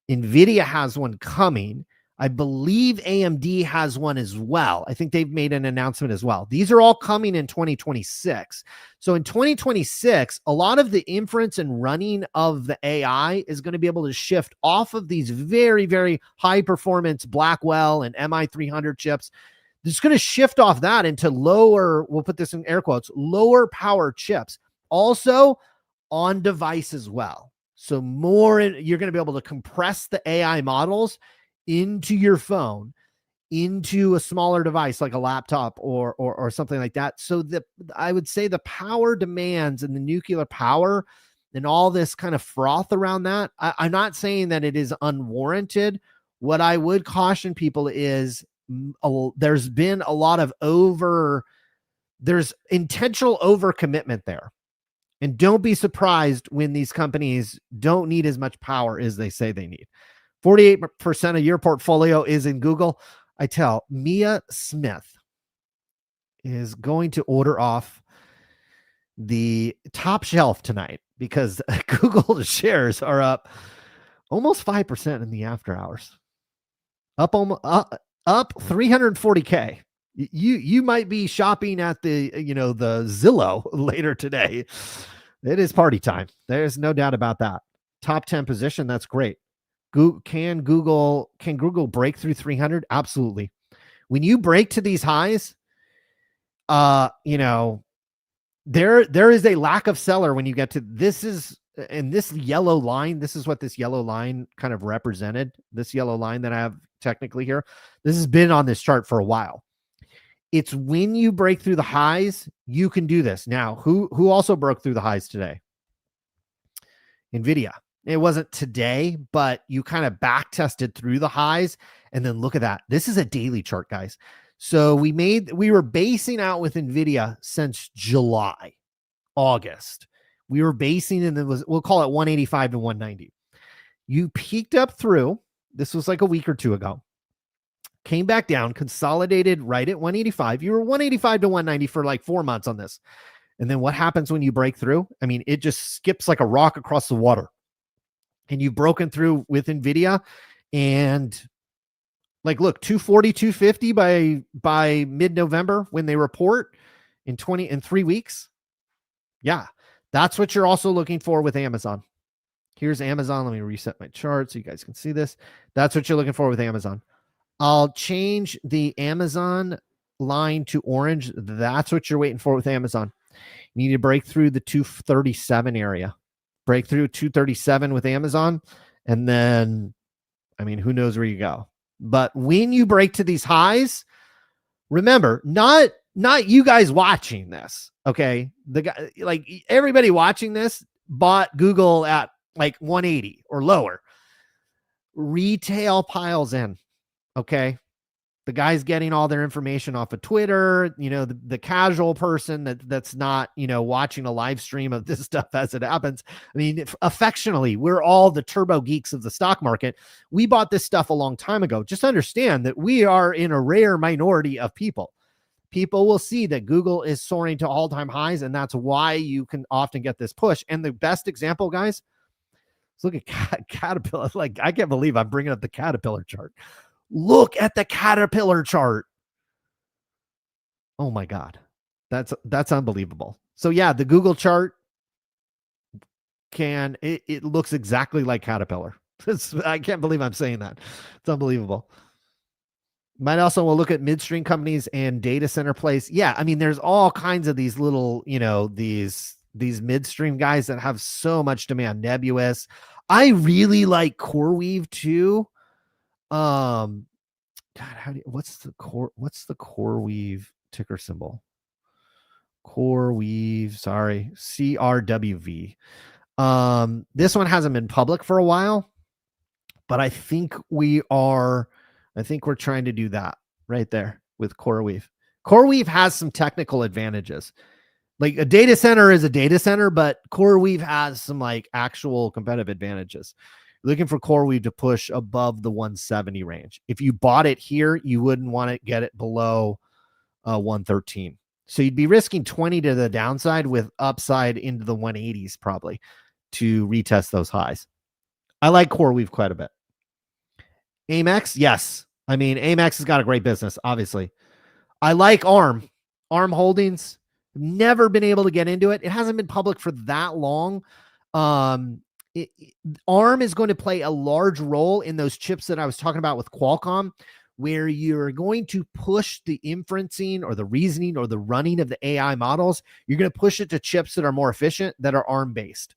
NVIDIA has one coming. I believe AMD has one as well. I think they've made an announcement as well. These are all coming in 2026. So in 2026, a lot of the inference and running of the AI is going to be able to shift off of these very, very high performance Blackwell and MI300 chips. It's going to shift off that into lower, we'll put this in air quotes, lower power chips. Also on device as well. So you're going to be able to compress the AI models into your phone, into a smaller device like a laptop or something like that. So I would say the power demands and the nuclear power and all this kind of froth around that, I'm not saying that it is unwarranted. What I would caution people is there's been a lot of there's intentional overcommitment there. And don't be surprised when these companies don't need as much power as they say they need. 48% of your portfolio is in Google. I tell Mia Smith is going to order off the top shelf tonight because Google shares are up almost 5% in the after hours. Up 340K. You might be shopping at the Zillow later today. It is party time. There's no doubt about that. Top 10 position. That's great. Can Google break through 300? Absolutely. When you break to these highs, there is a lack of seller when you get to this yellow line. This is what this yellow line kind of represented. This yellow line that I have technically here. This has been on this chart for a while. It's when you break through the highs, you can do this. Now, who also broke through the highs today? NVIDIA. It wasn't today, but you kind of back tested through the highs. And then look at that. This is a daily chart, guys. So we were basing out with NVIDIA since July, August. We were basing, and we'll call it 185 to 190. You peaked up through, this was like a week or two ago, came back down, consolidated right at 185. You were 185 to 190 for like 4 months on this. And then what happens when you break through? I mean, it just skips like a rock across the water. And you've broken through with NVIDIA, and like, look, 240, 250 by mid-November when they report in 3 weeks. Yeah, that's what you're also looking for with Amazon. Here's Amazon. Let me reset my chart so you guys can see this. That's what you're looking for with Amazon. I'll change the Amazon line to orange. That's what you're waiting for with Amazon. You need to break through the 237 area. Break through 237 with Amazon, and then, I mean, who knows where you go. But when you break to these highs, remember, not you guys watching this, okay? The guy, like everybody watching this, bought Google at like 180 or lower. Retail piles in, okay? The guy's getting all their information off of Twitter, the casual person that's not, watching a live stream of this stuff as it happens. I mean, affectionately, we're all the turbo geeks of the stock market. We bought this stuff a long time ago. Just understand that we are in a rare minority of people. People will see that Google is soaring to all-time highs, and that's why you can often get this push. And the best example, guys, let's look at Caterpillar. Like, I can't believe I'm bringing up the Caterpillar chart. Look at the Caterpillar chart. Oh my God. That's unbelievable. So yeah, the Google chart it looks exactly like Caterpillar. I can't believe I'm saying that. It's unbelievable. Might also will look at midstream companies and data center plays. Yeah, I mean, there's all kinds of these little, these midstream guys that have so much demand. Nebulous. I really like CoreWeave too. God, what's the CoreWeave ticker symbol? CoreWeave, sorry, CRWV. This one hasn't been public for a while, but I think we're trying to do that right there with CoreWeave. CoreWeave has some technical advantages. Like a data center is a data center, but CoreWeave has some like actual competitive advantages. Looking for CoreWeave to push above the 170 range. If you bought it here, you wouldn't want to get it below 113. So you'd be risking 20 to the downside with upside into the 180s probably to retest those highs. I like CoreWeave quite a bit. Amex, yes. I mean, Amex has got a great business, obviously. I like ARM Holdings. Never been able to get into it. It hasn't been public for that long. ARM is going to play a large role in those chips that I was talking about with Qualcomm, where you're going to push the inferencing or the reasoning or the running of the AI models. You're going to push it to chips that are more efficient, that are ARM based.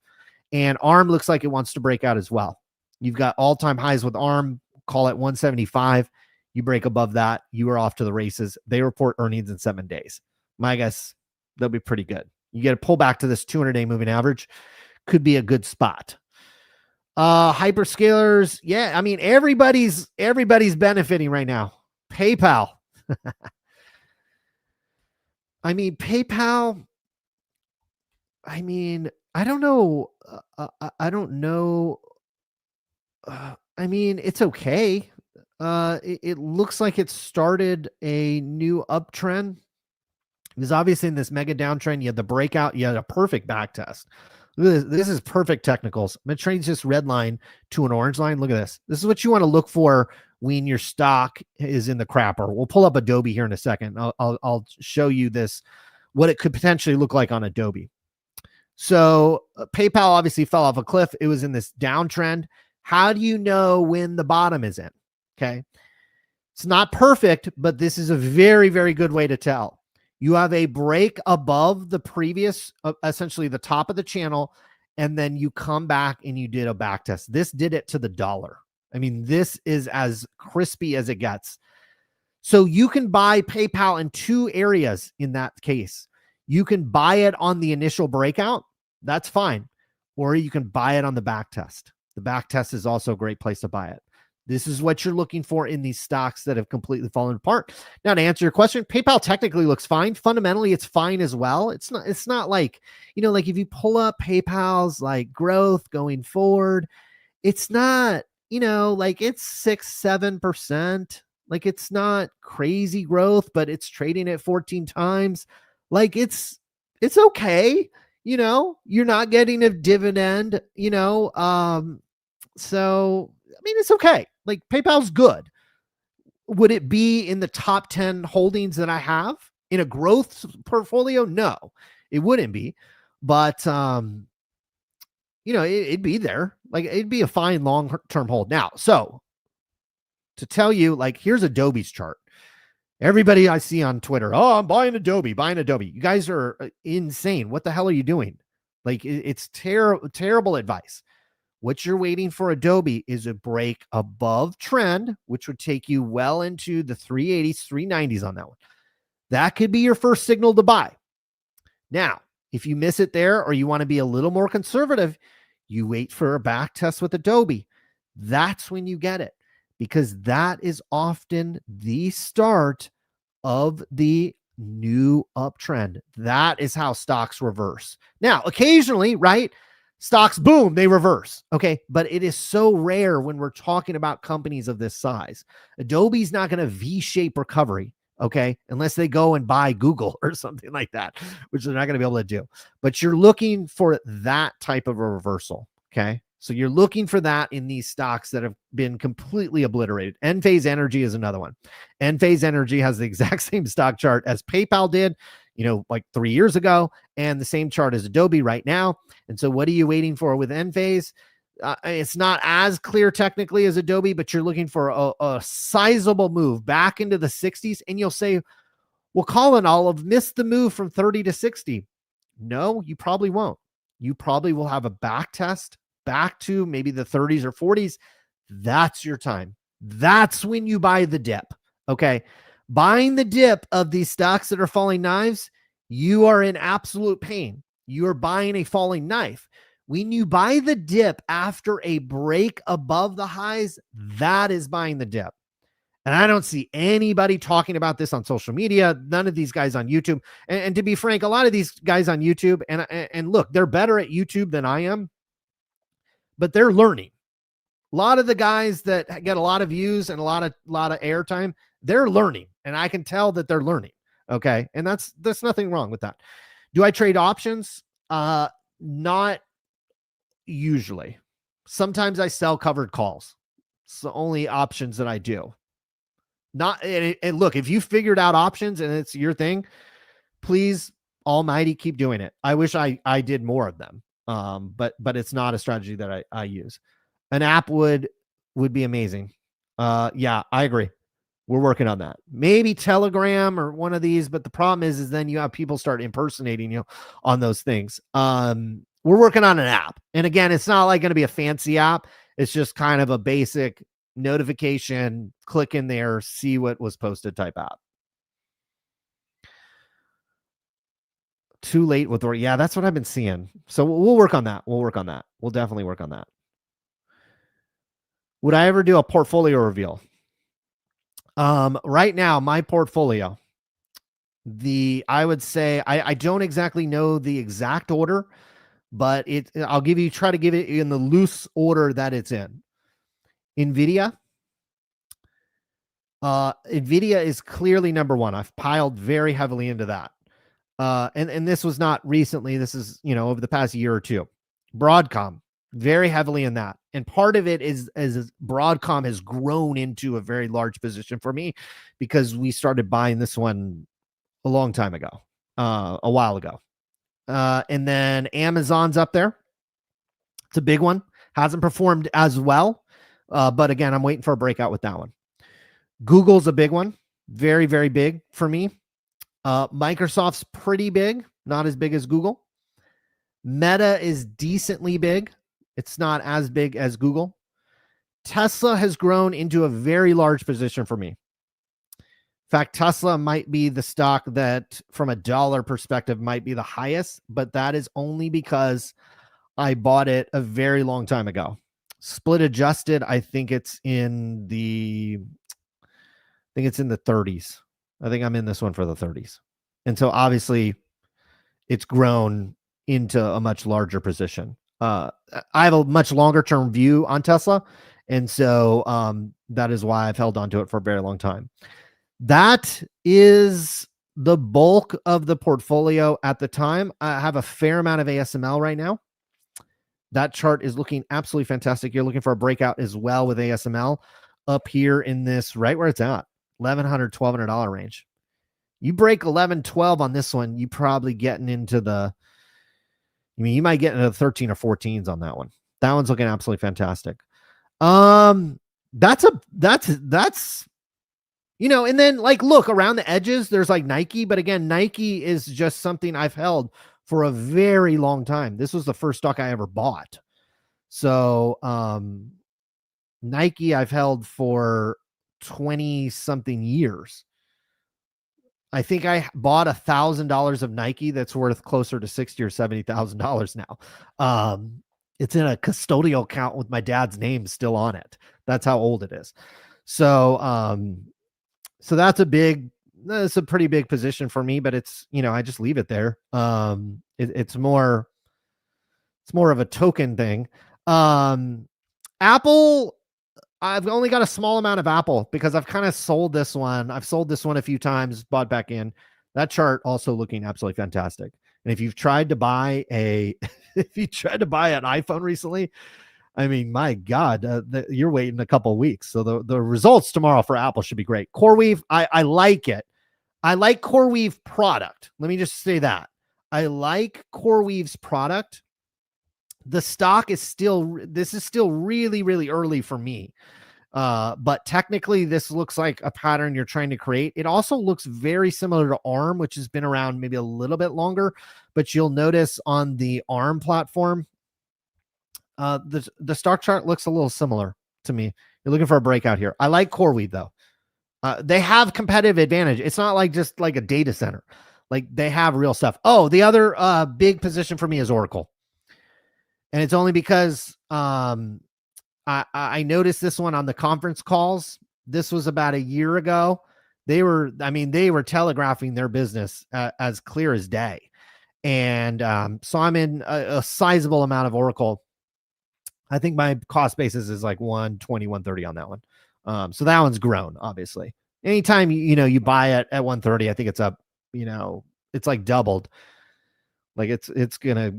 And ARM looks like it wants to break out as well. You've got all-time highs with ARM, call it 175. You break above that, you are off to the races. They report earnings in 7 days. My guess, they'll be pretty good. You get a pullback to this 200-day moving average, could be a good spot. Hyperscalers, yeah, I mean, everybody's benefiting right now. PayPal. I mean, PayPal, I mean, I don't know. I don't know. I mean, it's okay. It looks like it started a new uptrend. Because obviously in this mega downtrend, you had the breakout, you had a perfect back test. This is perfect technicals. I'm going to change this red line to an orange line. Look at this. This is what you want to look for when your stock is in the crapper. We'll pull up Adobe here in a second. I'll show you this, what it could potentially look like on Adobe. So PayPal obviously fell off a cliff. It was in this downtrend. How do you know when the bottom is in? Okay. It's not perfect, but this is a very, very good way to tell. You have a break above the previous, essentially the top of the channel, and then you come back and you did a back test. This did it to the dollar. I mean, this is as crispy as it gets. So you can buy PayPal in two areas in that case. You can buy it on the initial breakout. That's fine. Or you can buy it on the back test. The back test is also a great place to buy it. This is what you're looking for in these stocks that have completely fallen apart. Now, to answer your question, PayPal technically looks fine. Fundamentally, it's fine as well. It's not like, like if you pull up PayPal's like growth going forward, it's not, like it's 6-7%. Like it's not crazy growth, but it's trading at 14 times. Like it's okay. You're not getting a dividend, so I mean, it's okay. Like PayPal's good. Would it be in the top 10 holdings that I have in a growth portfolio? No, it wouldn't be. But, it'd be there. Like it'd be a fine long-term hold. Now, so to tell you, like, here's Adobe's chart. Everybody I see on Twitter, oh, I'm buying Adobe. You guys are insane. What the hell are you doing? Like, it's terrible advice. What you're waiting for Adobe is a break above trend, which would take you well into the 380s, 390s on that one. That could be your first signal to buy. Now, if you miss it there or you want to be a little more conservative, you wait for a back test with Adobe. That's when you get it, because that is often the start of the new uptrend. That is how stocks reverse. Now, occasionally, right? Stocks, boom, they reverse. Okay. But it is so rare when we're talking about companies of this size. Adobe's not going to V-shape recovery. Okay. Unless they go and buy Google or something like that, which they're not going to be able to do. But you're looking for that type of a reversal. Okay. So you're looking for that in these stocks that have been completely obliterated. Enphase Energy is another one. Enphase Energy has the exact same stock chart as PayPal did, like 3 years ago, and the same chart as Adobe right now. And so what are you waiting for with Enphase? It's not as clear technically as Adobe, but you're looking for a sizable move back into the 60s. And you'll say, well, Colin, I'll have missed the move from 30 to 60. No, you probably won't. You probably will have a back test back to maybe the 30s or 40s. That's your time. That's when you buy the dip. Okay. Buying the dip of these stocks that are falling knives, you are in absolute pain. You are buying a falling knife. When you buy the dip after a break above the highs, that is buying the dip. And I don't see anybody talking about this on social media. None of these guys on YouTube. And to be frank, a lot of these guys on YouTube, and look, they're better at YouTube than I am, but they're learning. A lot of the guys that get a lot of views and a lot of airtime, they're learning, and I can tell that they're learning. Okay, and that's nothing wrong with that. Do I trade options? Not usually. Sometimes I sell covered calls. It's the only options that I do. Not and look, if you figured out options and it's your thing, please, almighty, keep doing it. I wish I did more of them. But it's not a strategy that I use. An app would be amazing. Yeah, I agree. We're working on that. Maybe Telegram or one of these, but the problem is then you have people start impersonating you on those things. We're working on an app. And again, it's not like going to be a fancy app. It's just kind of a basic notification, click in there, see what was posted type app. Too late with, yeah, that's what I've been seeing. So we'll work on that. We'll definitely work on that. Would I ever do a portfolio reveal? Right now, my portfolio, I would say, I don't exactly know the exact order, but I'll try to give it in the loose order that it's in. NVIDIA. NVIDIA is clearly number one. I've piled very heavily into that. And this was not recently. This is, over the past year or two. Broadcom, very heavily in that. And part of it is Broadcom has grown into a very large position for me because we started buying this one a long time ago, a while ago. And then Amazon's up there. It's a big one. Hasn't performed as well. But again, I'm waiting for a breakout with that one. Google's a big one. Very, very big for me. Microsoft's pretty big, not as big as Google. Meta is decently big. It's not as big as Google. Tesla has grown into a very large position for me. In fact, Tesla might be the stock that, from a dollar perspective, might be the highest, but that is only because I bought it a very long time ago. Split adjusted, I think it's in the 30s. I think I'm in this one for the 30s. And so obviously it's grown into a much larger position. I have a much longer term view on Tesla. And so that is why I've held on to it for a very long time. That is the bulk of the portfolio at the time. I have a fair amount of ASML right now. That chart is looking absolutely fantastic. You're looking for a breakout as well with ASML up here in this, right where it's at, $1,100, $1,200 range. You break 11, 12 on this one, you probably getting into you might get into 13 or 14s on that one. That one's looking absolutely fantastic. That's and then look around the edges, there's Nike, but again, Nike is just something I've held for a very long time. This was the first stock I ever bought. So, Nike I've held for 20 something years. I think I bought $1,000 of Nike that's worth closer to $60,000 or $70,000 now. It's in a custodial account with my dad's name still on it. That's how old it is. So, so that's a pretty big position for me, but it's, I just leave it there. It's more of a token thing. Apple, I've only got a small amount of Apple because I've kind of sold this one. I've sold this one a few times, bought back in. That chart also looking absolutely fantastic. And if you've tried to buy an iPhone recently, I mean, my God, you're waiting a couple of weeks. So the results tomorrow for Apple should be great. CoreWeave, I like it. I like CoreWeave product. Let me just say that. I like CoreWeave's product. the stock is still, this is still really, really early for me. But technically this looks like a pattern you're trying to create. It also looks very similar to ARM, which has been around maybe a little bit longer, but you'll notice on the ARM platform, the stock chart looks a little similar to me. You're looking for a breakout here. I like CoreWeave though. They have competitive advantage. It's not like just like a data center. Like they have real stuff. Oh, the other big position for me is Oracle. And it's only because I noticed this one on the conference calls. This was about a year ago. They were telegraphing their business as clear as day. And so I'm in a sizable amount of Oracle. I think my cost basis is like 120, 130 on that one. So that one's grown, obviously. Anytime you buy it at 130, I think it's up, it's like doubled. Like it's gonna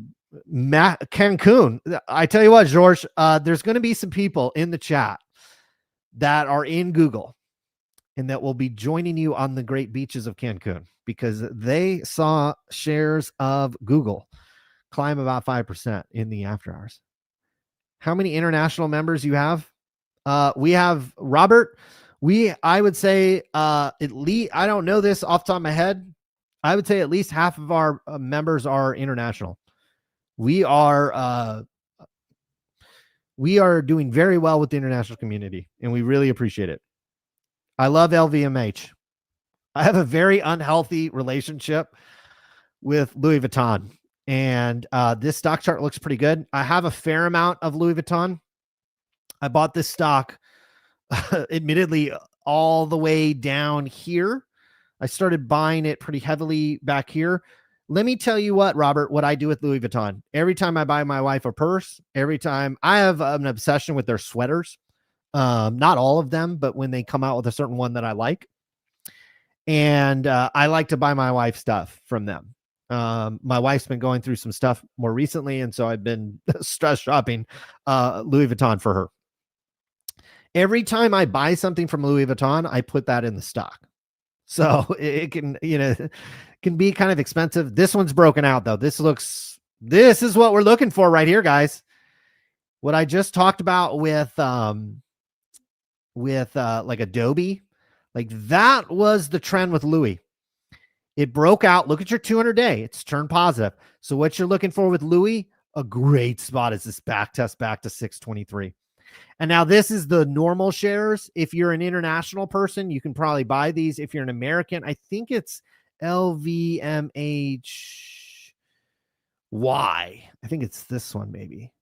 Cancun. I tell you what, George, there's gonna be some people in the chat that are in Google and that will be joining you on the great beaches of Cancun because they saw shares of Google climb about 5% in the after hours. How many international members you have? We have Robert. I would say at least, I don't know this off the top of my head. I would say at least half of our members are international. We are doing very well with the international community, and we really appreciate it. I love LVMH. I have a very unhealthy relationship with Louis Vuitton, and this stock chart looks pretty good. I have a fair amount of Louis Vuitton. I bought this stock, admittedly, all the way down here. I started buying it pretty heavily back here. Let me tell you what, Robert, what I do with Louis Vuitton. Every time I buy my wife a purse, every time I have an obsession with their sweaters. Not all of them, but when they come out with a certain one that I like. And I like to buy my wife stuff from them. My wife's been going through some stuff more recently, and so I've been stress shopping Louis Vuitton for her. Every time I buy something from Louis Vuitton, I put that in the stock. So it can, can be kind of expensive. This one's broken out though. This is what we're looking for right here, guys. What I just talked about with like Adobe, like that was the trend with Louis. It broke out. Look at your 200-day. It's turned positive. So what you're looking for with Louis, a great spot is this back test back to 623. And now this is the normal shares. If you're an international person, you can probably buy these. If you're an American, I think it's LVMHY. I think it's this one maybe.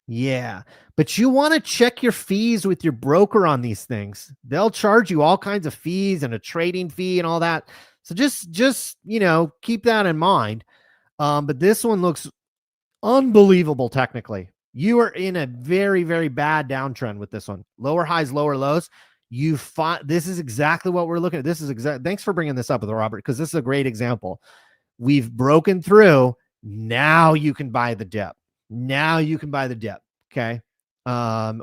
Yeah, but you want to check your fees with your broker on these things. They'll charge you all kinds of fees and a trading fee and all that. So just keep that in mind. But this one looks unbelievable technically. You are in a very, very bad downtrend with this one. Lower highs, lower lows. This is exactly what we're looking at. Thanks for bringing this up with Robert, because this is a great example. We've broken through. Now you can buy the dip. Okay.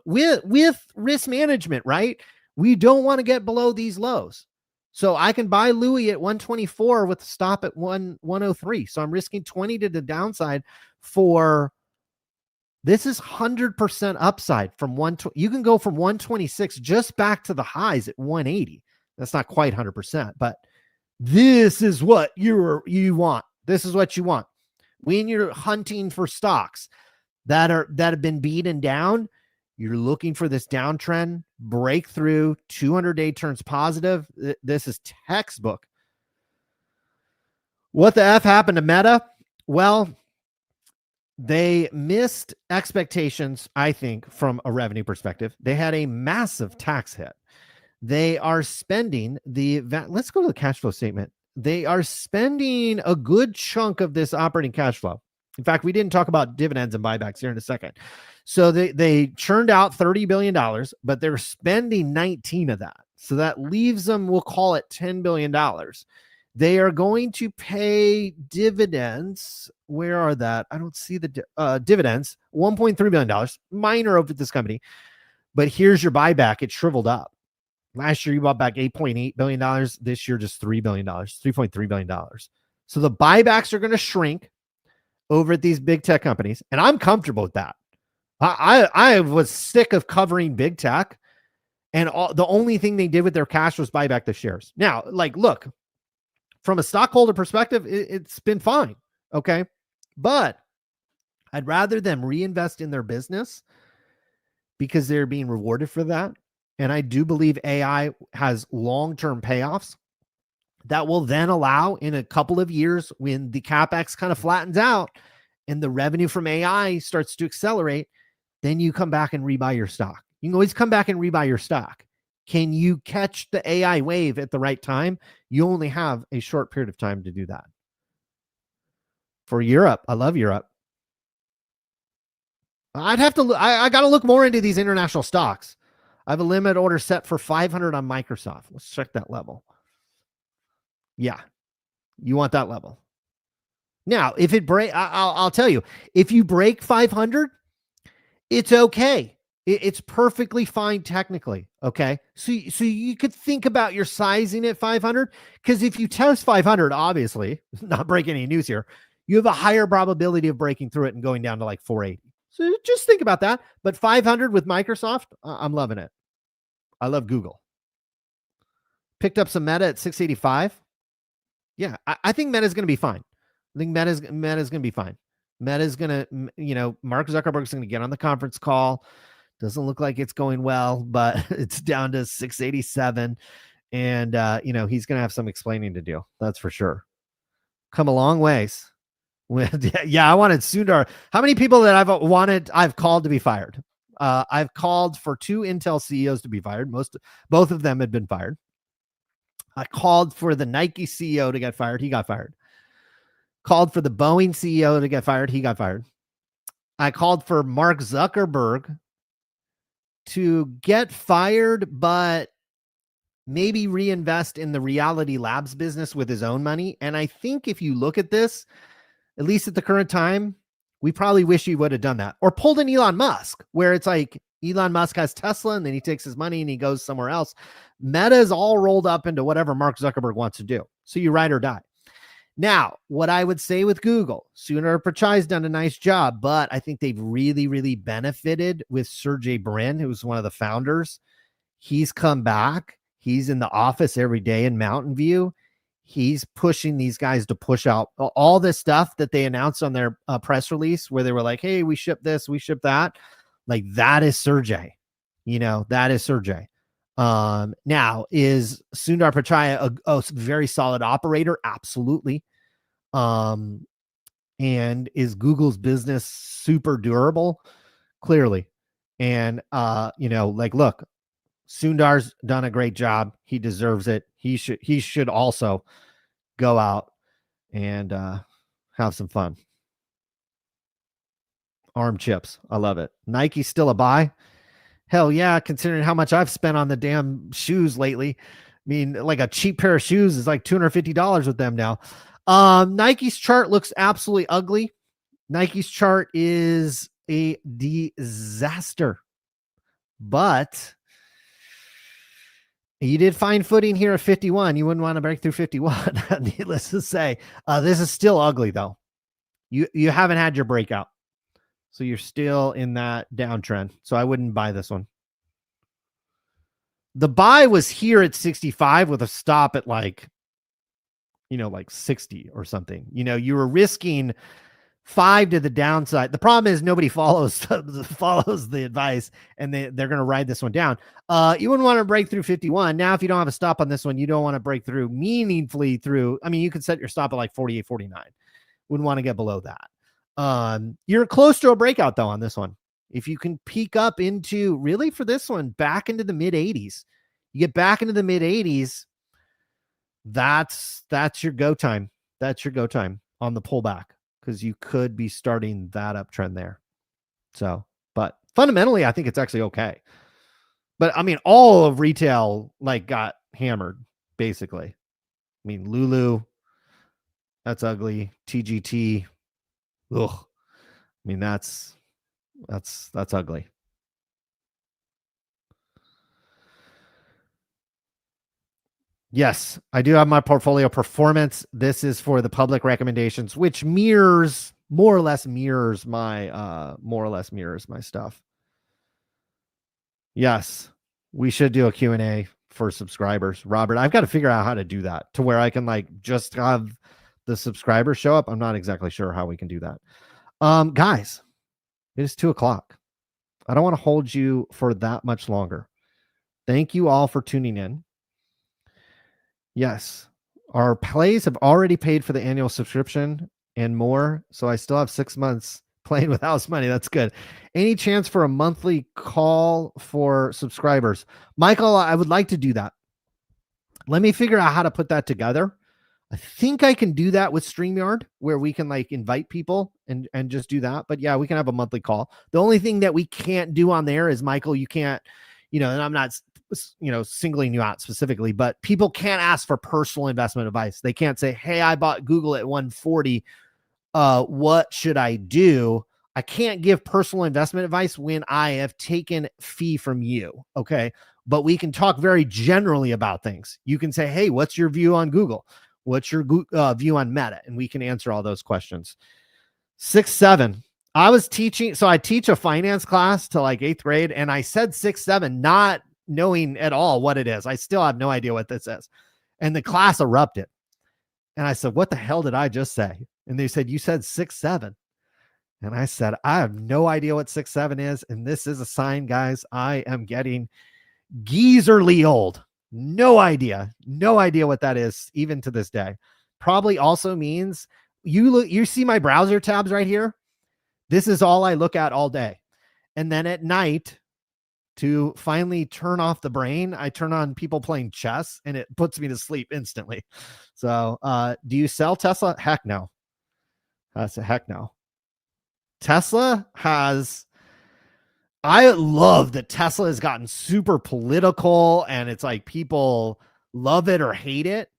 With risk management, right? We don't want to get below these lows. So I can buy Louis at 124 with a stop at 103. So I'm risking 20 to the downside for this is 100% upside from you can go from 126 just back to the highs at 180. That's not quite 100%, but this is what you want. This is what you want. When you're hunting for stocks that have been beaten down, you're looking for this downtrend breakthrough. 200-day turns positive. This is textbook. What the F happened to Meta? Well, they missed expectations, I think, from a revenue perspective. They had a massive tax hit. They are spending let's go to the cash flow statement. They are spending a good chunk of this operating cash flow. In fact, we didn't talk about dividends and buybacks here in a second. So they churned out $30 billion, but they're spending 19 of that. So that leaves them, we'll call it $10 billion. They are going to pay dividends. Where are that? I don't see the dividends. $1.3 billion, minor over this company. But here's your buyback. It shriveled up. Last year, you bought back $8.8 billion. This year, just $3 billion, $3.3 billion. So the buybacks are going to shrink. over at these big tech companies, and I'm comfortable with that. I was sick of covering big tech, and the only thing they did with their cash was buy back the shares. Now, like, look, from a stockholder perspective, it's been fine. Okay. But I'd rather them reinvest in their business because they're being rewarded for that. And I do believe AI has long-term payoffs that will then allow in a couple of years when the CapEx kind of flattens out and the revenue from AI starts to accelerate, then you come back and rebuy your stock. You can always come back and rebuy your stock. Can you catch the AI wave at the right time? You only have a short period of time to do that. For Europe, I love Europe. I'd have to look. I got to look more into these international stocks. I have a limit order set for 500 on Microsoft. Let's check that level. Yeah, you want that level. Now, if it break, I'll tell you, if you break 500, it's okay. It's perfectly fine technically. Okay. So you could think about your sizing at 500, because if you test 500, obviously, not breaking any news here, you have a higher probability of breaking through it and going down to like 480. So just think about that. But 500 with Microsoft, I'm loving it. I love Google. Picked up some Meta at 685. Yeah, I think Meta is going to be fine. I think Meta is going to be fine. Meta is going to, Mark Zuckerberg's going to get on the conference call. Doesn't look like it's going well, but it's down to 687. And, he's going to have some explaining to do. That's for sure. Come a long ways. Yeah, I wanted Sundar. How many people that I've called to be fired? I've called for 2 Intel CEOs to be fired. Both of them had been fired. I called for the Nike CEO to get fired. He got fired. Called for the Boeing CEO to get fired. He got fired. I called for Mark Zuckerberg to get fired, but maybe reinvest in the Reality Labs business with his own money. And I think if you look at this, at least at the current time, we probably wish he would have done that, or pulled an Elon Musk, where it's like Elon Musk has Tesla and then he takes his money and he goes somewhere else. Meta is all rolled up into whatever Mark Zuckerberg wants to do. So you ride or die. Now, what I would say with Google, Sundar Pichai's done a nice job, but I think they've really, really benefited with Sergey Brin, who's one of the founders. He's come back. He's in the office every day in Mountain View. He's pushing these guys to push out all this stuff that they announced on their press release, where they were like, hey, we ship this, we ship that. Like, that is Sergey. That is Sergey. Now, is Sundar Pichai a very solid operator? Absolutely. And is Google's business super durable? Clearly. And, look, Sundar's done a great job. He deserves it. He should also go out and have some fun. ARM chips. I love it. Nike's still a buy. Hell yeah, considering how much I've spent on the damn shoes lately. I mean, like a cheap pair of shoes is like $250 with them now. Nike's chart looks absolutely ugly. Nike's chart is a disaster. But you did find footing here at 51. You wouldn't want to break through 51. Needless to say, this is still ugly though. You haven't had your breakout. So you're still in that downtrend. So I wouldn't buy this one. The buy was here at 65 with a stop at like 60 or something. You were risking 5 to the downside. The problem is nobody follows the advice, and they're going to ride this one down. You wouldn't want to break through 51. Now, if you don't have a stop on this one, you don't want to break through meaningfully through. I mean, you could set your stop at like 48, 49. Wouldn't want to get below that. You're close to a breakout though on this one. If you can peak up into, really for this one, back into the mid 80s, you get back into the mid 80s. That's your go time. That's your go time on the pullback, because you could be starting that uptrend there. So, but fundamentally, I think it's actually okay. But I mean, all of retail got hammered basically. I mean, Lulu, that's ugly. TGT, ugh. I mean, that's ugly. Yes, I do have my portfolio performance. This is for the public recommendations, which mirrors more or less mirrors my stuff. Yes, we should do a Q&A for subscribers. Robert, I've got to figure out how to do that to where I can like just have the subscribers show up. I'm not exactly sure how we can do that. Guys, it is 2:00. I don't want to hold you for that much longer. Thank you all for tuning in. Yes, our plays have already paid for the annual subscription and more. So I still have 6 months playing with house money. That's good. Any chance for a monthly call for subscribers? Michael, I would like to do that. Let me figure out how to put that together. I think I can do that with StreamYard where we can like invite people and just do that. But yeah, we can have a monthly call. The only thing that we can't do on there is, Michael, you can't, and I'm not, singling you out specifically, but people can't ask for personal investment advice. They can't say, hey, I bought Google at 140. What should I do? I can't give personal investment advice when I have taken fee from you. Okay. But we can talk very generally about things. You can say, hey, what's your view on Google? What's your view on Meta? And we can answer all those questions. 6-7. I was teaching. So I teach a finance class to like 8th grade. And I said 6-7, not knowing at all what it is. I still have no idea what this is. And the class erupted. And I said, what the hell did I just say? And they said, you said 6-7. And I said, I have no idea what 6-7 is. And this is a sign, guys. I am getting geezerly old. No idea what that is, even to this day. Probably also means you see my browser tabs right here. This is all I look at all day. And then at night, to finally turn off the brain, I turn on people playing chess and it puts me to sleep instantly. So, do you sell Tesla? Heck no. That's a heck no. Tesla has, I love that Tesla has gotten super political and it's like people love it or hate it.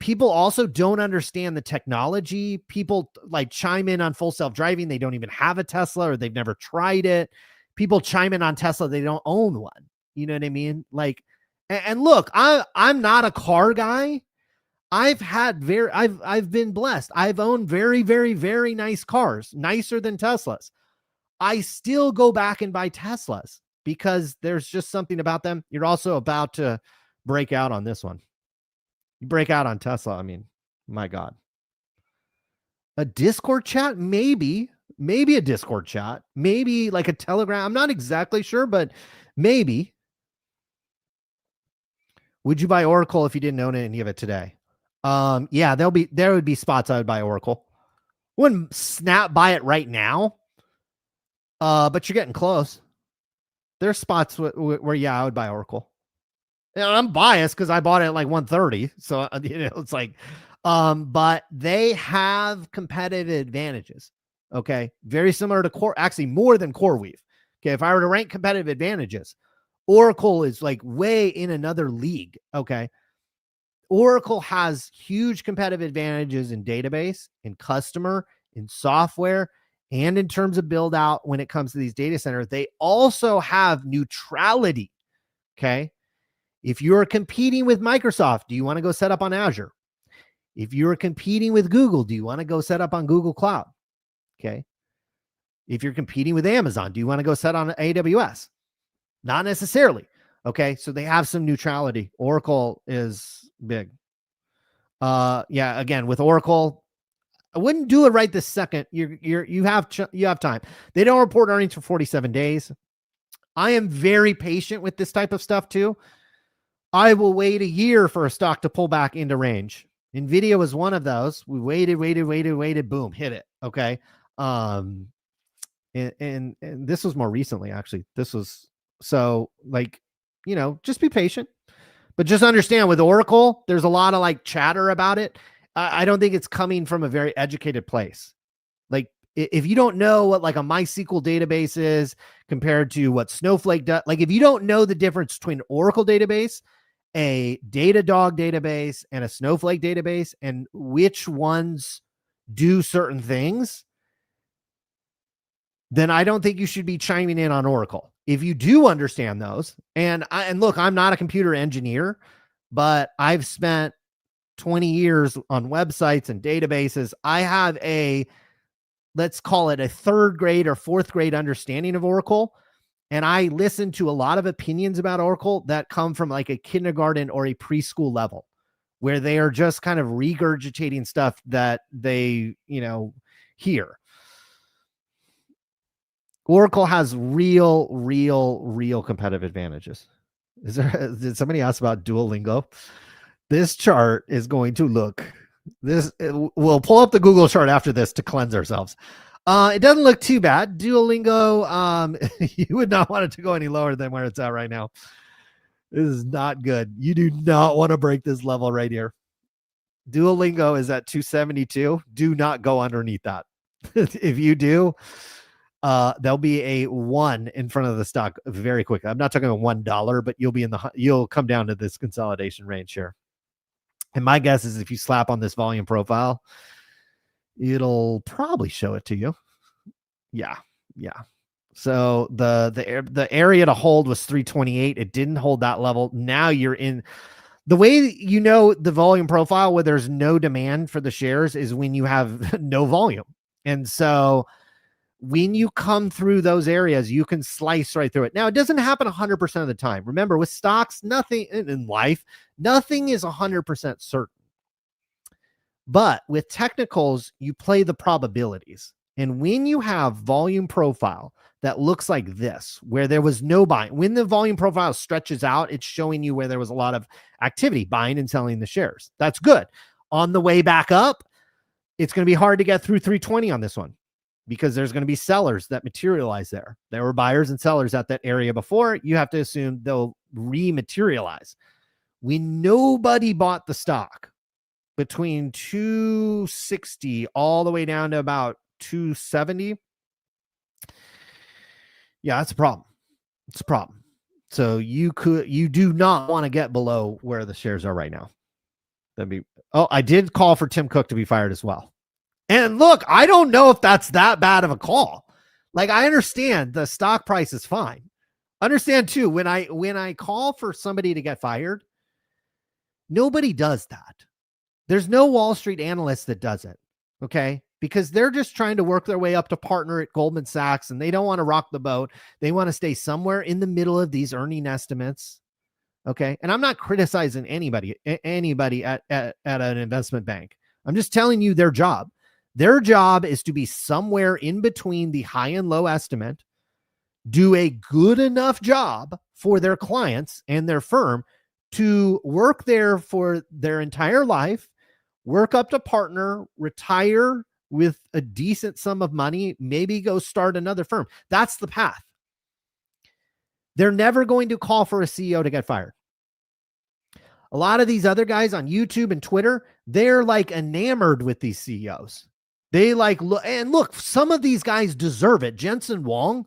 People also don't understand the technology. People like chime in on full self-driving. They don't even have a Tesla or they've never tried it. People chime in on Tesla. They don't own one. You know what I mean? Like, and look, I'm not a car guy. I've been blessed. I've owned very, very, very nice cars, nicer than Teslas. I still go back and buy Teslas because there's just something about them. You're also about to break out on this one. You break out on Tesla. I mean, my God. A Discord chat? Maybe a Discord chat, maybe like a Telegram. I'm not exactly sure, but maybe. Would you buy Oracle if you didn't own any of it today? Yeah, there would be spots I would buy Oracle. Wouldn't snap buy it right now. But you're getting close. There's spots where yeah, I would buy Oracle. I'm biased because I bought it at like 130. So it's like, but they have competitive advantages. Okay, very similar to Core, actually more than CoreWeave. Okay, if I were to rank competitive advantages, Oracle is like way in another league. Okay, Oracle has huge competitive advantages in database, in customer, in software, and in terms of build out when it comes to these data centers. They also have neutrality. Okay, if you're competing with Microsoft, do you want to go set up on Azure? If you're competing with Google, do you want to go set up on Google Cloud? Okay. If you're competing with Amazon, do you want to go set on AWS? Not necessarily. Okay. So they have some neutrality. Oracle is big. Yeah. Again, with Oracle, I wouldn't do it right this second. You have time. They don't report earnings for 47 days. I am very patient with this type of stuff too. I will wait a year for a stock to pull back into range. NVIDIA was one of those. We waited, boom, hit it. Okay. And this was more recently, actually. This was so like, just be patient, but just understand with Oracle, there's a lot of like chatter about it. I don't think it's coming from a very educated place. Like if you don't know what like a MySQL database is compared to what Snowflake does, like if you don't know the difference between Oracle database, a Datadog database, and a Snowflake database, and which ones do certain things, then I don't think you should be chiming in on Oracle. If you do understand those, and look, I'm not a computer engineer, but I've spent 20 years on websites and databases. I have a let's call it a third grade or fourth grade understanding of Oracle. And I listen to a lot of opinions about Oracle that come from like a kindergarten or a preschool level, where they are just kind of regurgitating stuff that they, hear. Oracle has real competitive advantages. Did somebody ask about Duolingo? This chart is going to look, we'll pull up the Google chart after this to cleanse ourselves. It doesn't look too bad. Duolingo, you would not want it to go any lower than where it's at right now. This is not good. You do not want to break this level right here. Duolingo is at 272. Do not go underneath that. If you do, there'll be a 1 in front of the stock very quickly. I'm not talking about $1, but you'll come down to this consolidation range here. And my guess is if you slap on this volume profile, it'll probably show it to you. Yeah. So the area to hold was 328. It didn't hold that level. Now you're in the way the volume profile where there's no demand for the shares is when you have no volume. And so when you come through those areas, you can slice right through it. Now, it doesn't happen 100% of the time. Remember, with stocks, nothing in life, nothing is 100% certain. But with technicals, you play the probabilities. And when you have volume profile that looks like this, where there was no buying, when the volume profile stretches out, it's showing you where there was a lot of activity, buying and selling the shares. That's good. On the way back up, it's going to be hard to get through 320 on this one, because there's going to be sellers that materialize there. There were buyers and sellers at that area before. You have to assume they'll rematerialize. When nobody bought the stock between 260 all the way down to about 270, yeah, that's a problem. It's a problem. So you do not want to get below where the shares are right now. I did call for Tim Cook to be fired as well. And look, I don't know if that's that bad of a call. Like, I understand the stock price is fine. Understand too, when I call for somebody to get fired, nobody does that. There's no Wall Street analyst that does it. Okay. Because they're just trying to work their way up to partner at Goldman Sachs, and they don't want to rock the boat. They want to stay somewhere in the middle of these earning estimates. Okay. And I'm not criticizing anybody at an investment bank. I'm just telling you their job. Their job is to be somewhere in between the high and low estimate, do a good enough job for their clients and their firm to work there for their entire life, work up to partner, retire with a decent sum of money, maybe go start another firm. That's the path. They're never going to call for a CEO to get fired. A lot of these other guys on YouTube and Twitter, they're like enamored with these CEOs. They look, some of these guys deserve it. Jensen Huang,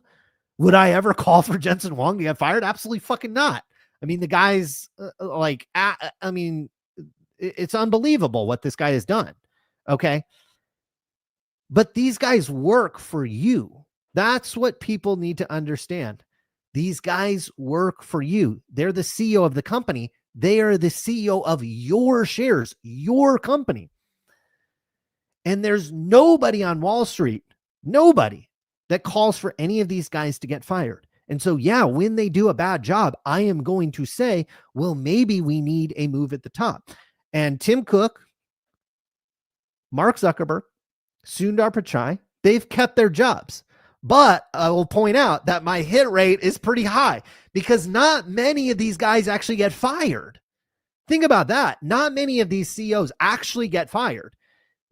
would I ever call for Jensen Huang to get fired? Absolutely fucking not. I mean, the guy's it's unbelievable what this guy has done. Okay. But these guys work for you. That's what people need to understand. These guys work for you. They're the CEO of the company. They are the CEO of your shares, your company. And there's nobody on Wall Street, nobody that calls for any of these guys to get fired. And so, yeah, when they do a bad job, I am going to say, well, maybe we need a move at the top. And Tim Cook, Mark Zuckerberg, Sundar Pichai, they've kept their jobs. But I will point out that my hit rate is pretty high because not many of these guys actually get fired. Think about that. Not many of these CEOs actually get fired.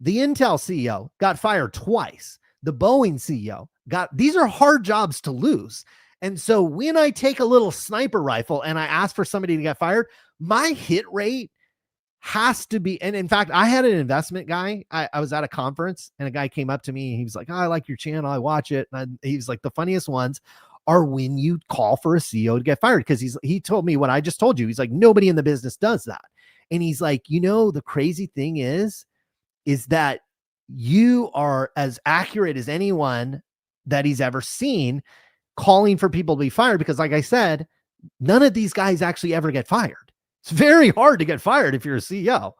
The Intel CEO got fired twice. The Boeing CEO these are hard jobs to lose. And so when I take a little sniper rifle and I ask for somebody to get fired, my hit rate has to be, and in fact, I had an investment guy. I was at a conference and a guy came up to me and he was like, oh, I like your channel. I watch it. And he was like, the funniest ones are when you call for a CEO to get fired. Cause he told me what I just told you. He's like, nobody in the business does that. And he's like, the crazy thing is that you are as accurate as anyone that he's ever seen calling for people to be fired. Because like I said, none of these guys actually ever get fired. It's very hard to get fired if you're a CEO. In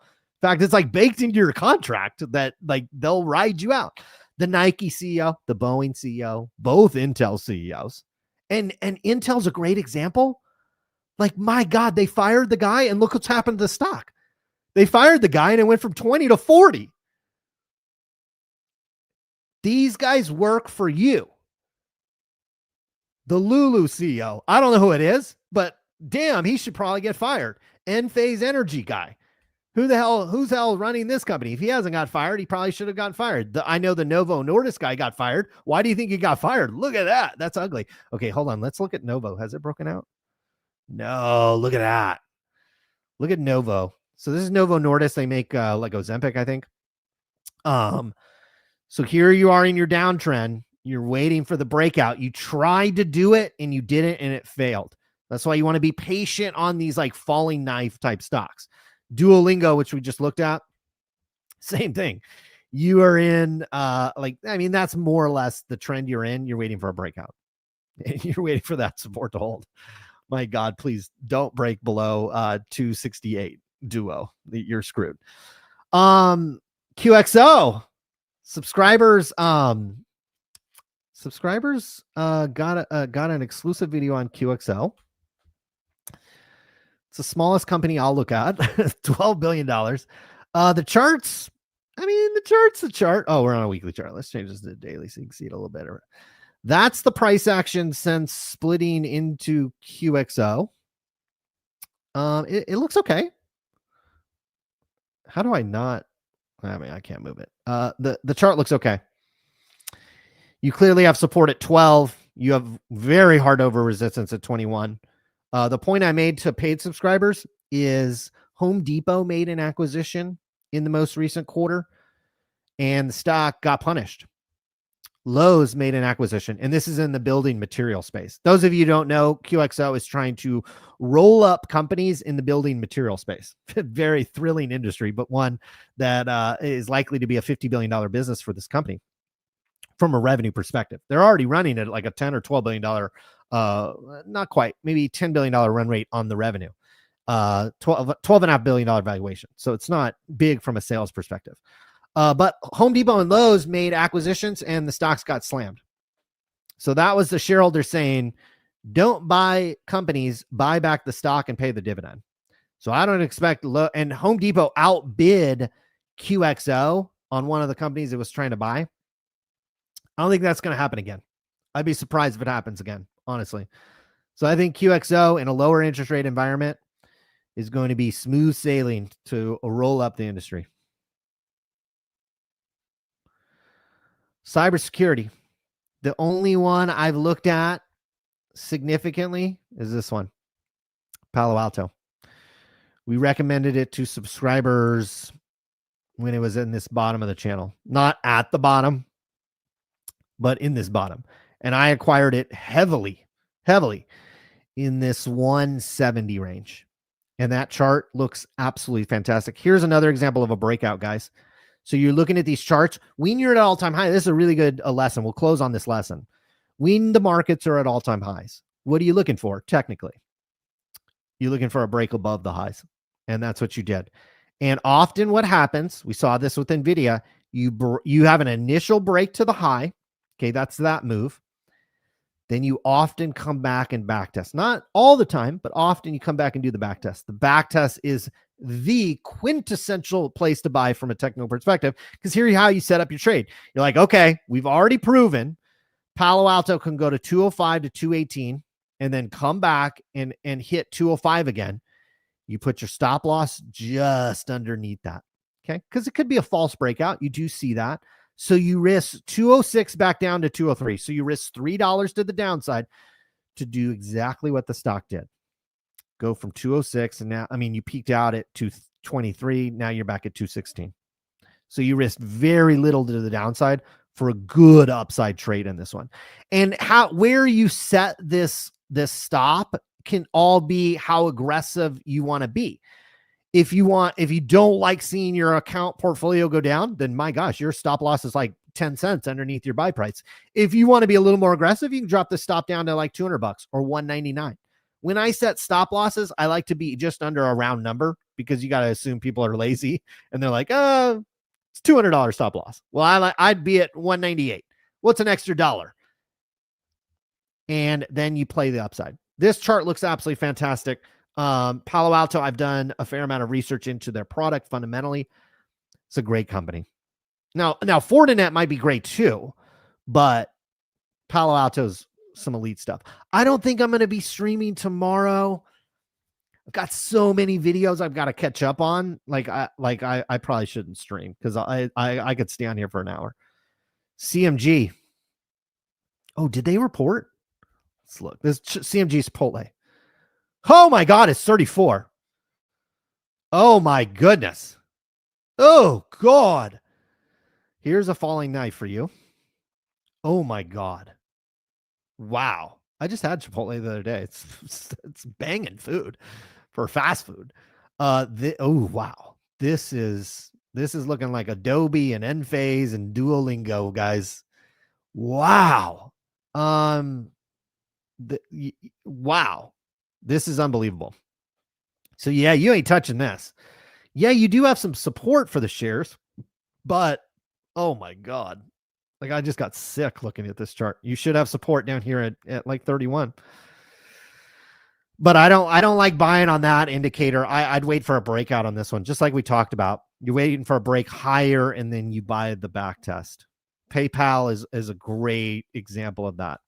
fact, it's like baked into your contract that like they'll ride you out. the Nike CEO, the Boeing CEO, both Intel CEOs. And Intel's a great example. Like, my God, they fired the guy and look what's happened to the stock. They fired the guy and it went from 20 to 40. These guys work for you. The Lulu CEO, I don't know who it is, but damn, he should probably get fired. Enphase Energy guy. Who's the hell running this company? If he hasn't got fired, he probably should have gotten fired. I know the Novo Nordisk guy got fired. Why do you think he got fired? Look at that. That's ugly. Okay, hold on. Let's look at Novo. Has it broken out? No, look at that. Look at Novo. So this is Novo Nordisk. They make like Ozempic, I think. So here you are in your downtrend. You're waiting for the breakout. You tried to do it and you didn't, and it failed. That's why you want to be patient on these like falling knife type stocks. Duolingo, which we just looked at, same thing. You are in that's more or less the trend you're in. You're waiting for a breakout. And you're waiting for that support to hold. My God, please don't break below 268 Duo. You're screwed. QXO subscribers got an exclusive video on QXO. It's the smallest company I'll look at. $12 billion. The charts, the chart. Oh, we're on a weekly chart. Let's change this to daily so you can see it a little better. That's the price action since splitting into QXO. It looks okay. How do I not? I can't move it. The chart looks okay. You clearly have support at 12. You have very hard over resistance at 21. The point I made to paid subscribers is Home Depot made an acquisition in the most recent quarter, and the stock got punished. Lowe's made an acquisition, and this is in the building material space. Those of you who don't know, QXO is trying to roll up companies in the building material space. Very thrilling industry, but one that is likely to be a $50 billion business for this company from a revenue perspective. They're already running at like a $10 or $12 billion, not quite, maybe $10 billion run rate on the revenue, $12.5 billion valuation. So it's not big from a sales perspective. But Home Depot and Lowe's made acquisitions and the stocks got slammed. So that was the shareholder saying, don't buy companies, buy back the stock and pay the dividend. So I don't expect and Home Depot outbid QXO on one of the companies it was trying to buy. I don't think that's going to happen again. I'd be surprised if it happens again, honestly. So I think QXO in a lower interest rate environment is going to be smooth sailing to roll up the industry. Cybersecurity. The only one I've looked at significantly is this one, Palo Alto. We recommended it to subscribers when it was in this bottom of the channel, not at the bottom, but in this bottom. And I acquired it heavily in this 170 range. And that chart looks absolutely fantastic. Here's another example of a breakout, guys. So you're looking at these charts. When you're at all-time high, this is a really good lesson. We'll close on this lesson. When the markets are at all-time highs, what are you looking for technically? You're looking for a break above the highs. And that's what you did. And often what happens, we saw this with NVIDIA, you have an initial break to the high. Okay, that's that move. Then you often come back and back test. Not all the time, but often you come back and do the back test. The back test is the quintessential place to buy from a technical perspective, because here's how you set up your trade. You're like, okay, we've already proven Palo Alto can go to 205 to 218 and then come back and hit 205 again. You put your stop loss just underneath that, okay? Because it could be a false breakout. You do see that. So you risk 206 back down to 203. So you risk $3 to the downside to do exactly what the stock did. Go from 206 and now, you peaked out at 223. Now you're back at 216. So you risked very little to the downside for a good upside trade in this one. And where you set this stop can all be how aggressive you want to be. If you don't like seeing your account portfolio go down, then my gosh, your stop loss is like 10 cents underneath your buy price. If you want to be a little more aggressive, you can drop the stop down to like $200 or $199. When I set stop losses, I like to be just under a round number because you got to assume people are lazy and they're like, It's $200 stop loss. Well, I'd be at 198. What's an extra dollar? And then you play the upside. This chart looks absolutely fantastic. Palo Alto, I've done a fair amount of research into their product fundamentally. It's a great company. Now Fortinet might be great too, but Palo Alto's some elite stuff. I don't think I'm going to be streaming tomorrow. I've got so many videos I've got to catch up on. I probably shouldn't stream because I could stay on here for an hour. CMG. Oh, did they report? Let's look. This CMG Chipotle. Oh my God, it's 34. Oh my goodness. Oh God. Here's a falling knife for you. Oh my God. Wow. I just had Chipotle the other day. It's banging food for fast food. Oh wow. This is looking like Adobe and Enphase and Duolingo, guys. Wow. Wow. This is unbelievable. So yeah, you ain't touching this. Yeah, you do have some support for the shares, but oh my God. Like I just got sick looking at this chart. You should have support down here at like 31. But I don't like buying on that indicator. I'd wait for a breakout on this one, just like we talked about. You're waiting for a break higher and then you buy the back test. PayPal is a great example of that.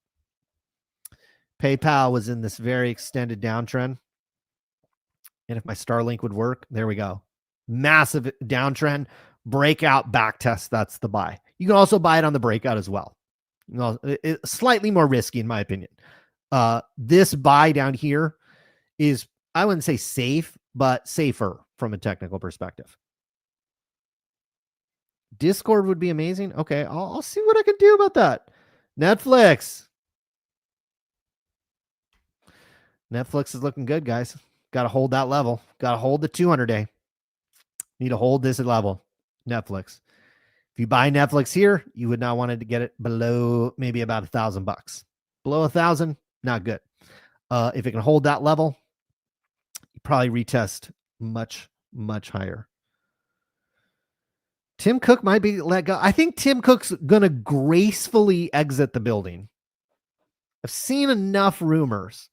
PayPal was in this very extended downtrend. And if my Starlink would work, there we go. Massive downtrend, breakout, back test. That's the buy. You can also buy it on the breakout as well. It's slightly more risky, in my opinion. This buy down here is, I wouldn't say safe, but safer from a technical perspective. Discord would be amazing. Okay, I'll see what I can do about that. Netflix. Netflix is looking good, guys. Got to hold that level. Got to hold the 200-day. Need to hold this level. Netflix. If you buy Netflix here, you would not want to get it below maybe about $1,000. Below 1,000, not good. If it can hold that level, you probably retest much, much higher. Tim Cook might be let go. I think Tim Cook's going to gracefully exit the building. I've seen enough rumors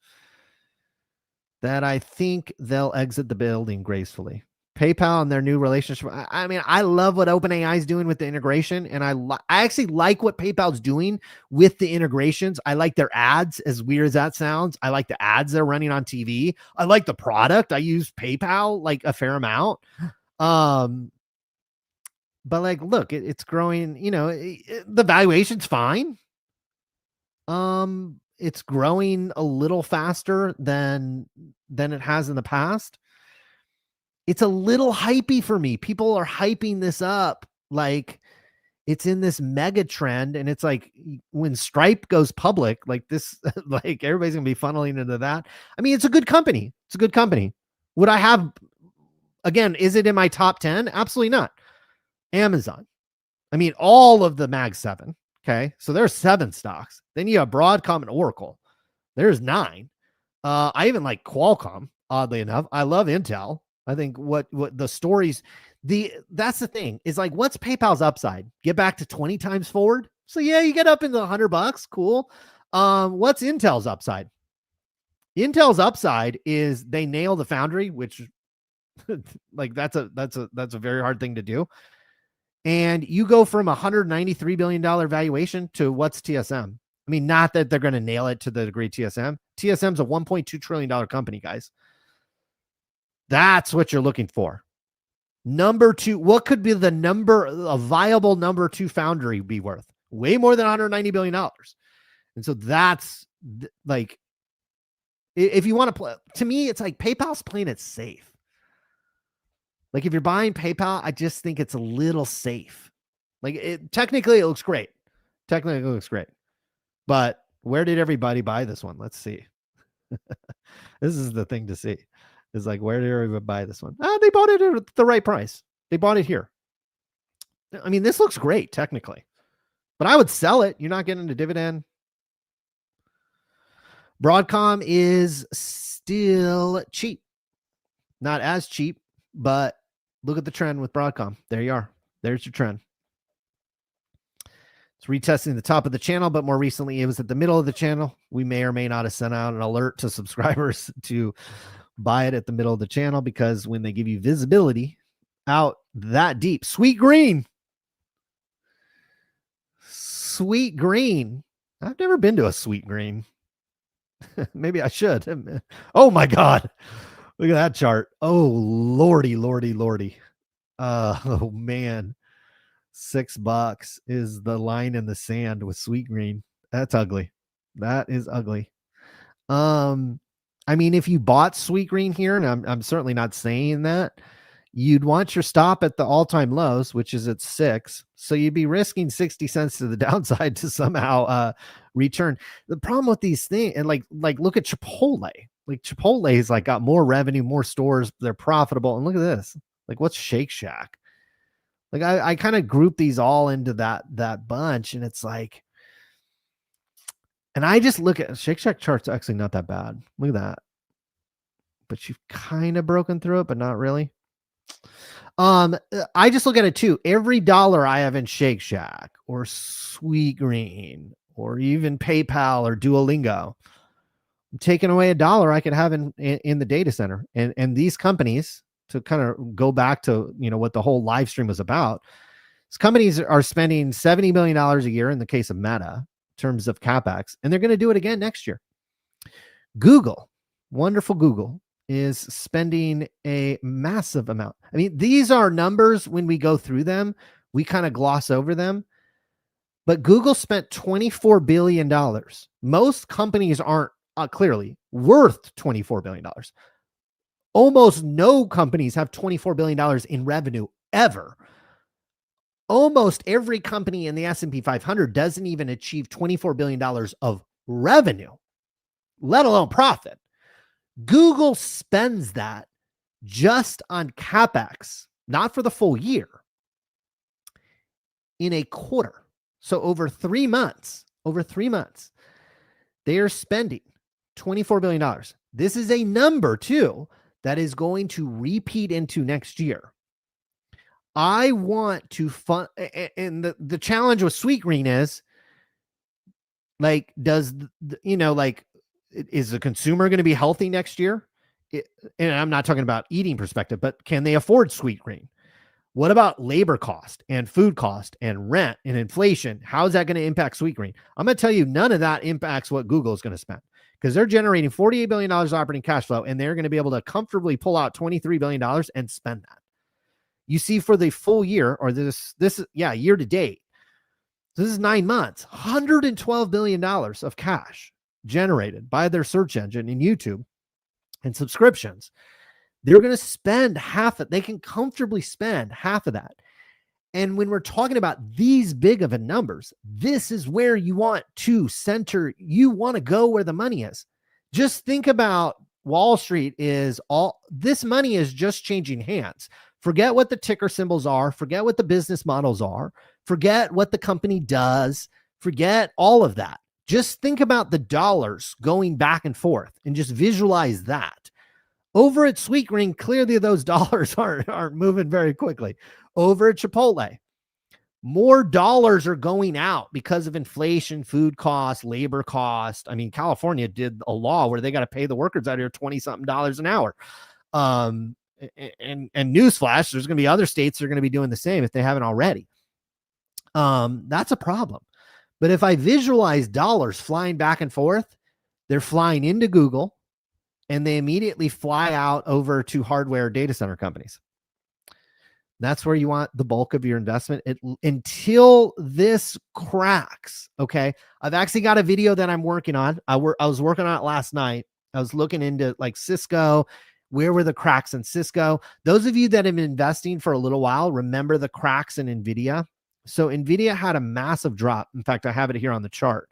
that I think they'll exit the building gracefully. PayPal and their new relationship. I mean, I love what OpenAI is doing with the integration, and I actually like what PayPal's doing with the integrations. I like their ads, as weird as that sounds. I like the ads they're running on TV. I like the product. I use PayPal like a fair amount. But like, look, it's growing. You know, the valuation's fine. It's growing a little faster than it has in the past. It's a little hypey for me. People are hyping this up like it's in this mega trend. And it's like when Stripe goes public, like this, like everybody's going to be funneling into that. I mean, it's a good company. It's a good company. Would I have, again, is it in my top 10? Absolutely not. Amazon. I mean, all of the MAG7. Okay. So there's 7 stocks. Then you have Broadcom and Oracle. There's 9. I even like Qualcomm, oddly enough. I love Intel. I think what the stories, that's the thing is like, what's PayPal's upside? Get back to 20 times forward. So yeah, you get up into $100. Cool. What's Intel's upside? Intel's upside is they nail the foundry, which like that's a very hard thing to do. And you go from $193 billion valuation to what's TSM? I mean, not that they're going to nail it to the degree TSM. TSM's a $1.2 trillion company, guys. That's what you're looking for. Number 2, what could be a viable number 2 foundry be worth? Way more than $190 billion. And so that's like, if you want to play, to me, it's like PayPal's playing it safe. Like if you're buying PayPal, I just think it's a little safe. Like technically it looks great. Technically it looks great. But where did everybody buy this one? Let's see. This is the thing to see. Is like, where did everybody buy this one? They bought it at the right price. They bought it here. I mean, this looks great technically, but I would sell it. You're not getting a dividend. Broadcom is still cheap. Not as cheap, but look at the trend with Broadcom. There you are. There's your trend. It's retesting the top of the channel, but more recently it was at the middle of the channel. We may or may not have sent out an alert to subscribers to buy it at the middle of the channel, because when they give you visibility out that deep, sweet green. I've never been to a sweet green. Maybe I should. Oh my God. Look at that chart. Oh, Lordy. Oh man. $6 is the line in the sand with sweet green. That's ugly. That is ugly. I mean, if you bought sweet green here, and I'm certainly not saying that, you'd want your stop at the all-time lows, which is at 6. So you'd be risking 60 cents to the downside to somehow return. The problem with these things, and like look at Chipotle. Like Chipotle's like got more revenue, more stores, they're profitable. And look at this. Like, what's Shake Shack? Like I kind of group these all into that bunch, and it's like, and I just look at Shake Shack chart's actually not that bad. Look at that. But you've kind of broken through it, but not really. I just look at it too. Every dollar I have in Shake Shack or Sweet Green or even PayPal or Duolingo, I'm taking away $1 I could have in the data center. And these companies, to kind of go back to, what the whole live stream was about, these companies are spending $70 million a year in the case of Meta in terms of CapEx, and they're going to do it again next year. Google, wonderful Google, is spending a massive amount. I mean, these are numbers, when we go through them, we kind of gloss over them. But Google spent $24 billion. Most companies aren't clearly worth $24 billion. Almost no companies have $24 billion in revenue ever. Almost every company in the S&P 500 doesn't even achieve $24 billion of revenue, let alone profit. Google spends that just on CapEx, not for the full year, in a quarter. So over 3 months, they are spending $24 billion. This is a number too that is going to repeat into next year. I want to fund, and the challenge with Sweet Green is, like, is the consumer going to be healthy next year? And I'm not talking about eating perspective, but can they afford Sweet Green? What about labor cost and food cost and rent and inflation? How is that going to impact Sweet Green? I'm going to tell you, none of that impacts what Google is going to spend, because they're generating $48 billion operating cash flow, and they're going to be able to comfortably pull out $23 billion and spend that. You see, for the full year, or year to date, this is 9 months, $112 billion of cash generated by their search engine in YouTube and subscriptions. They're going to spend half it. They can comfortably spend half of that. And when we're talking about these big of a numbers, this is where you want to center. You want to go where the money is. Just think about Wall Street. This money is just changing hands. Forget what the ticker symbols are. Forget what the business models are. Forget what the company does. Forget all of that. Just think about the dollars going back and forth and just visualize that. Over at Sweet Green, clearly those dollars aren't moving very quickly. Over at Chipotle, more dollars are going out because of inflation, food costs, labor cost. I mean, California did a law where they got to pay the workers out here $20-something an hour. And newsflash, there's going to be other states that are going to be doing the same if they haven't already. That's a problem. But if I visualize dollars flying back and forth, they're flying into Google, and they immediately fly out over to hardware data center companies. That's where you want the bulk of your investment until this cracks. Okay. I've actually got a video that I'm working on. I was working on it last night. I was looking into like Cisco. Where were the cracks in Cisco? Those of you that have been investing for a little while, remember the cracks in NVIDIA. So NVIDIA had a massive drop. In fact, I have it here on the chart.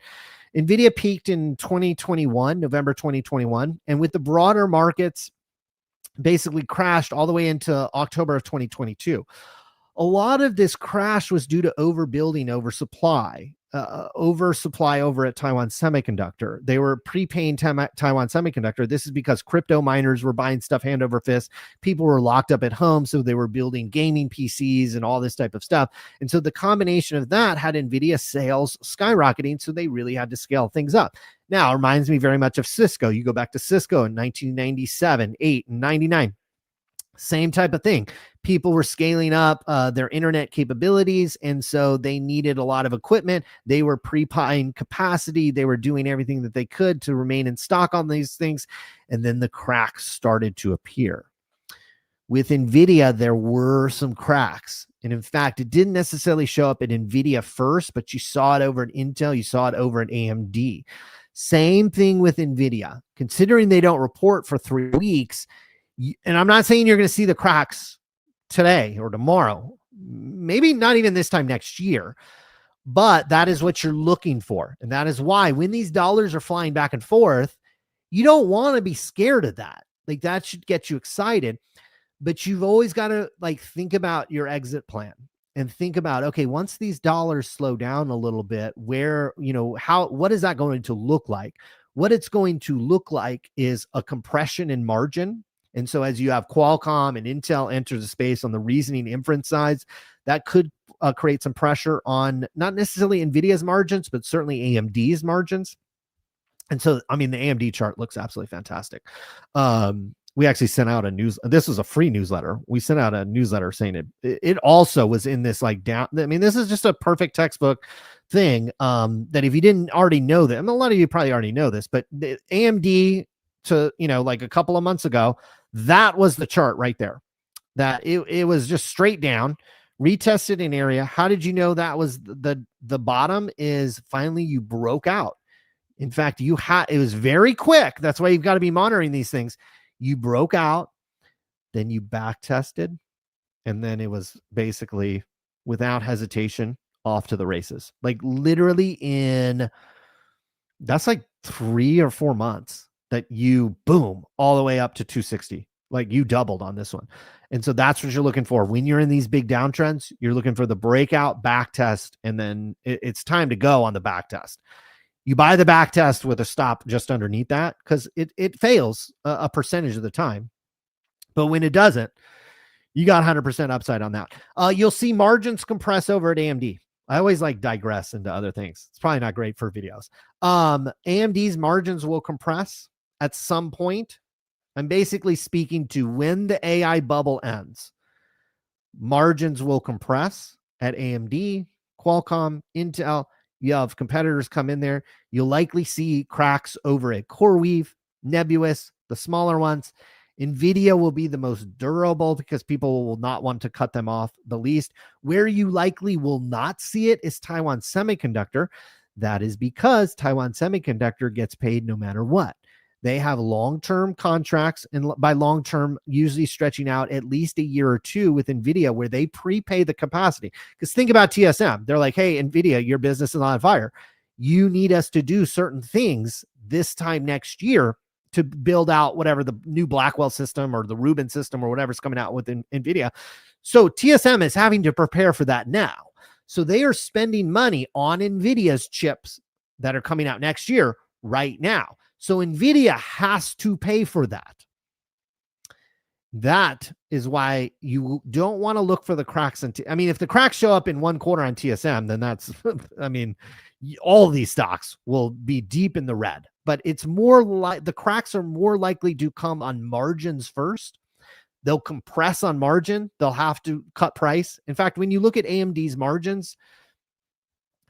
NVIDIA peaked in 2021, November 2021. And with the broader markets, basically crashed all the way into October of 2022. A lot of this crash was due to overbuilding, oversupply. oversupply over at Taiwan Semiconductor. They were prepaying Taiwan Semiconductor. This is because crypto miners were buying stuff hand over fist. People were locked up at home, so they were building gaming PCs and all this type of stuff. And so the combination of that had NVIDIA sales skyrocketing, so they really had to scale things up. Now, it reminds me very much of Cisco. You go back to Cisco in 1997, 8, and 99. Same type of thing. People were scaling up their internet capabilities, and so they needed a lot of equipment. They were pre-buying capacity. They were doing everything that they could to remain in stock on these things, and then the cracks started to appear. With NVIDIA, there were some cracks, and in fact, it didn't necessarily show up at NVIDIA first, but you saw it over at Intel, you saw it over at AMD. Same thing with NVIDIA. Considering they don't report for 3 weeks, and I'm not saying you're going to see the cracks today or tomorrow, maybe not even this time next year, but that is what you're looking for. And that is why when these dollars are flying back and forth, you don't want to be scared of that. Like, that should get you excited, but you've always got to like think about your exit plan and think about, okay, once these dollars slow down a little bit, where, what is that going to look like? What it's going to look like is a compression in margin. And so as you have Qualcomm and Intel enter the space on the reasoning inference sides, that could create some pressure on not necessarily NVIDIA's margins, but certainly AMD's margins. And so, I mean, the AMD chart looks absolutely fantastic. We actually sent out this was a free newsletter. We sent out a newsletter saying it also was in this like down. I mean, this is just a perfect textbook thing that if you didn't already know that, I mean, a lot of you probably already know this, but the AMD to, like a couple of months ago, that was the chart right there. That it was just straight down, retested an area. How did you know that was the bottom? Is finally you broke out. In fact, it was very quick. That's why you've got to be monitoring these things. You broke out, then you back tested, and then it was basically without hesitation off to the races. Like literally that's like 3 or 4 months that you boom all the way up to 260. Like you doubled on this one. And so that's what you're looking for. When you're in these big downtrends, you're looking for the breakout back test, and then it's time to go on the back test. You buy the back test with a stop just underneath that because it fails a percentage of the time. But when it doesn't, you got 100% upside on that. You'll see margins compress over at AMD. I always like digress into other things. It's probably not great for videos. AMD's margins will compress at some point. I'm basically speaking to when the AI bubble ends. Margins will compress at AMD, Qualcomm, Intel. You have competitors come in there. You'll likely see cracks over at CoreWeave, Nebuous, the smaller ones. NVIDIA will be the most durable because people will not want to cut them off the least. Where you likely will not see it is Taiwan Semiconductor. That is because Taiwan Semiconductor gets paid no matter what. They have long-term contracts, and by long-term, usually stretching out at least a year or two with NVIDIA, where they prepay the capacity. Because think about TSM. They're like, hey, NVIDIA, your business is on fire. You need us to do certain things this time next year to build out whatever the new Blackwell system or the Rubin system or whatever's coming out with NVIDIA. So TSM is having to prepare for that now. So they are spending money on NVIDIA's chips that are coming out next year right now. So NVIDIA has to pay for that. That is why you don't want to look for the cracks. If the cracks show up in one quarter on TSM, then that's, all these stocks will be deep in the red. But it's more like the cracks are more likely to come on margins first. They'll compress on margin. They'll have to cut price. In fact, when you look at AMD's margins,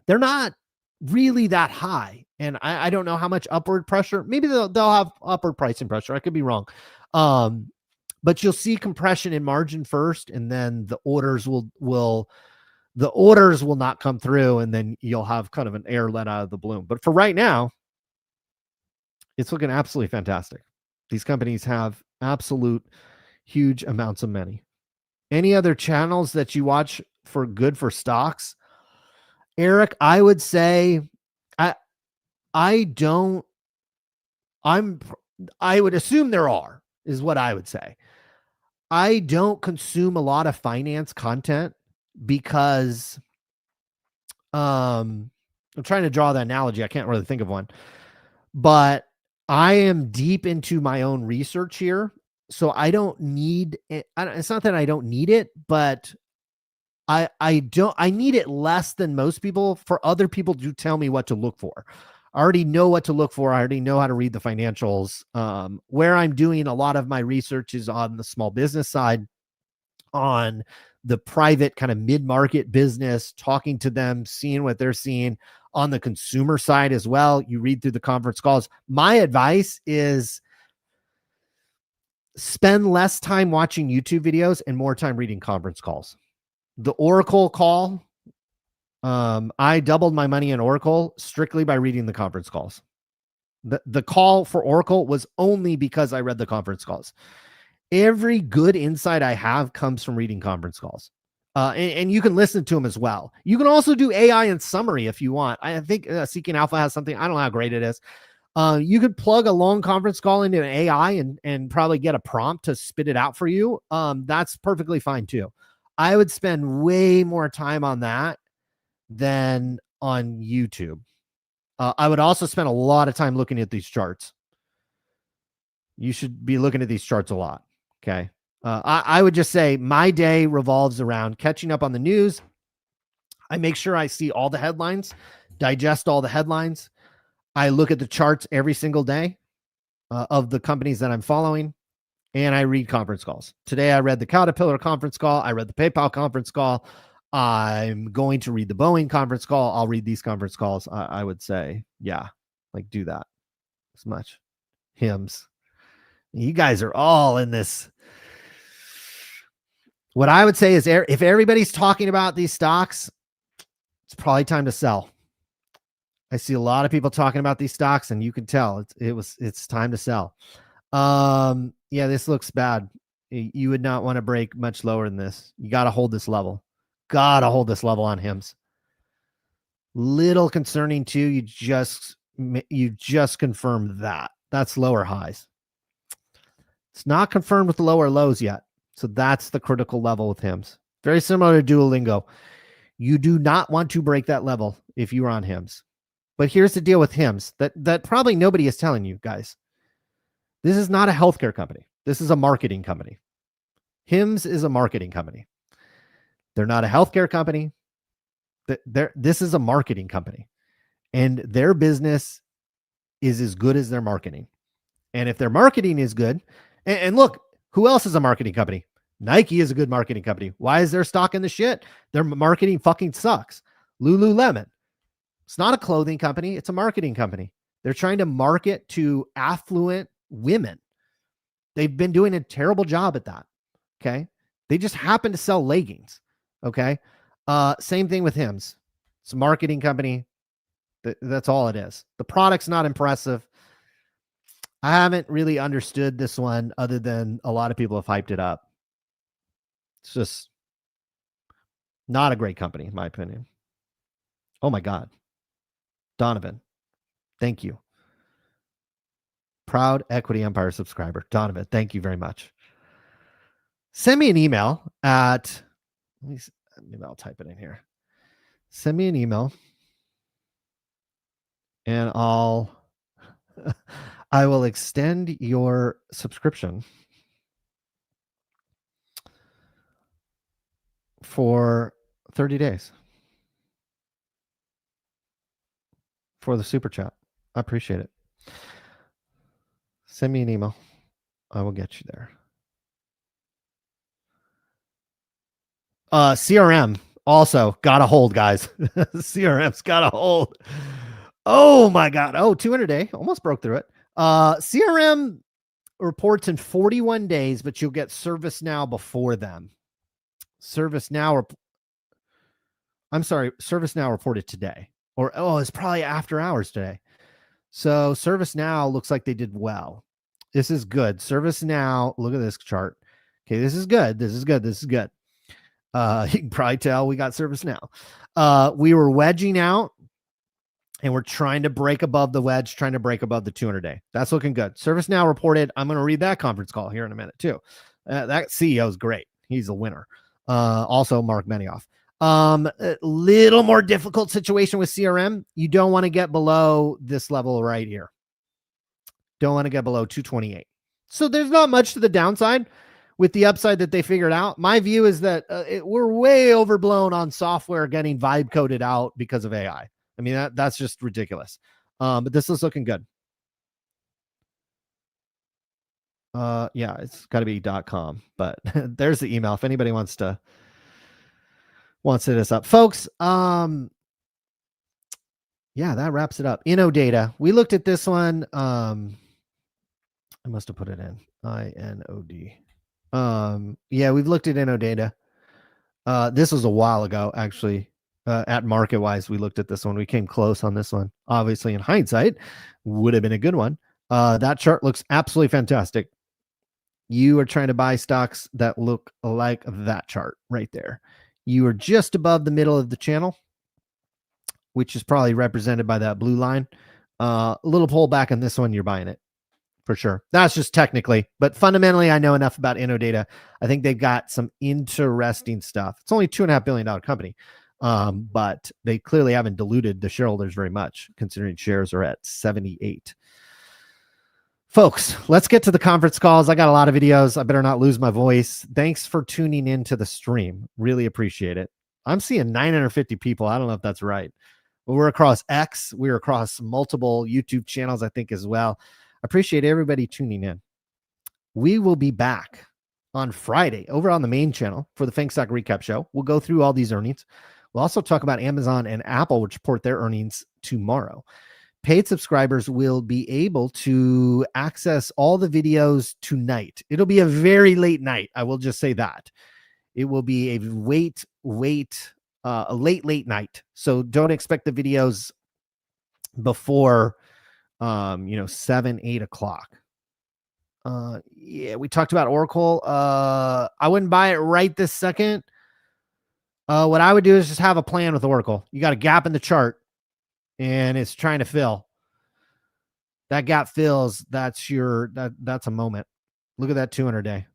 they're not really that high. And I don't know how much upward pressure. Maybe they'll have upward pricing pressure. I could be wrong. But you'll see compression in margin first, and then the orders will not come through, and then you'll have kind of an air let out of the balloon. But for right now, it's looking absolutely fantastic. These companies have absolute huge amounts of money. Any other channels that you watch for stocks? Eric, I would say I would assume there are, is what I would say. I don't consume a lot of finance content because I'm trying to draw the analogy. I can't really think of one, but I am deep into my own research here. So I don't need it. It's not that I don't need it, but I need it less than most people for other people to tell me what to look for. I already know what to look for. I already know how to read the financials. Where I'm doing a lot of my research is on the small business side, on the private kind of mid-market business, talking to them, seeing what they're seeing. On the consumer side as well, you read through the conference calls. My advice is spend less time watching YouTube videos and more time reading conference calls. The Oracle call, I doubled my money in Oracle strictly by reading the conference calls. The call for Oracle was only because I read the conference calls. Every good insight I have comes from reading conference calls. And you can listen to them as well. You can also do AI and summary if you want. I think Seeking Alpha has something. I don't know how great it is. You could plug a long conference call into an AI and probably get a prompt to spit it out for you. That's perfectly fine too. I would spend way more time on that than on YouTube. I would also spend a lot of time looking at these charts. You should be looking at these charts a lot. Okay. I would just say my day revolves around catching up on the news. I make sure I see all the headlines, digest all the headlines. I look at the charts every single day of the companies that I'm following, and I read conference calls. Today, I read the Caterpillar conference call. I read the PayPal conference call. I'm going to read the Boeing conference call. I'll read these conference calls. I would say, yeah, like do that as much. Hymns. You guys are all in this. What I would say is if everybody's talking about these stocks, it's probably time to sell. I see a lot of people talking about these stocks, and you can tell it's time to sell. Yeah, this looks bad. You would not want to break much lower than this. You got to hold this level. Got to hold this level on HIMS. Little concerning too. You just confirmed that. That's lower highs. It's not confirmed with the lower lows yet. So that's the critical level with HIMS. Very similar to Duolingo. You do not want to break that level if you're on HIMS. But here's the deal with HIMS that probably nobody is telling you guys. This is not a healthcare company. This is a marketing company. HIMS is a marketing company. They're not a healthcare company. This is a marketing company. And their business is as good as their marketing. And if their marketing is good, and look, who else is a marketing company? Nike is a good marketing company. Why is their stock in the shit? Their marketing fucking sucks. Lululemon. It's not a clothing company. It's a marketing company. They're trying to market to affluent women. They've been doing a terrible job at that. Okay. They just happen to sell leggings. Okay. Same thing with HIMS. It's a marketing company. That's all it is. The product's not impressive. I haven't really understood this one other than a lot of people have hyped it up. It's just not a great company, in my opinion. Oh my God. Donovan, thank you. Proud Equity Empire subscriber. Donovan, thank you very much. Send me an email at, maybe I'll type it in here. Send me an email and I will extend your subscription for 30 days for the super chat. I appreciate it. Send me an email. I will get you there. CRM also got a hold, guys. CRM's got a hold. Oh my God. Oh, 200 day. Almost broke through it. CRM reports in 41 days, but you'll get ServiceNow before them. ServiceNow reported today. It's probably after hours today. So ServiceNow looks like they did well. This is good. ServiceNow, look at this chart. Okay, this is good. This is good. This is good. You can probably tell we got ServiceNow. We were wedging out, and we're trying to break above the wedge, trying to break above the 200-day. That's looking good. ServiceNow reported. I'm going to read that conference call here in a minute too. That CEO is great. He's a winner. Also, Mark Benioff. A little more difficult situation with CRM. You don't want to get below this level right here. Don't want to get below 228. So there's not much to the downside with the upside that they figured out. My view is that we're way overblown on software getting vibe coded out because of AI. I mean, that's just ridiculous. But this is looking good. Yeah, it's got to be .com, but there's the email if anybody wants to hit us up, folks. Yeah, that wraps it up. InnoData. We looked at this one. I must have put it in INOD. Yeah, we've looked at InnoData. This was a while ago, actually. At MarketWise, we looked at this one. We came close on this one. Obviously, in hindsight, would have been a good one. That chart looks absolutely fantastic. You are trying to buy stocks that look like that chart right there. You are just above the middle of the channel, which is probably represented by that blue line. A little pullback on this one, you're buying it for sure. That's just technically, but fundamentally, I know enough about InnoData. I think they've got some interesting stuff. It's only a $2.5 billion company, but they clearly haven't diluted the shareholders very much, considering shares are at 78. Folks, let's get to the conference calls. I got a lot of videos. I better not lose my voice. Thanks for tuning into the stream. Really appreciate it. I'm seeing 950 people. I don't know if that's right. But we're across X. We're across multiple YouTube channels, I think, as well. Appreciate everybody tuning in. We will be back on Friday over on the main channel for the Fang Stock Recap Show. We'll go through all these earnings. We'll also talk about Amazon and Apple, which report their earnings tomorrow. Paid subscribers will be able to access all the videos tonight. It'll be a very late night. I will just say that. It will be a late night. So don't expect the videos before 7, 8 o'clock. Yeah, we talked about Oracle. I wouldn't buy it right this second. What I would do is just have a plan with Oracle. You got a gap in the chart and it's trying to fill. That gap fills. That's a moment. Look at that 200-day.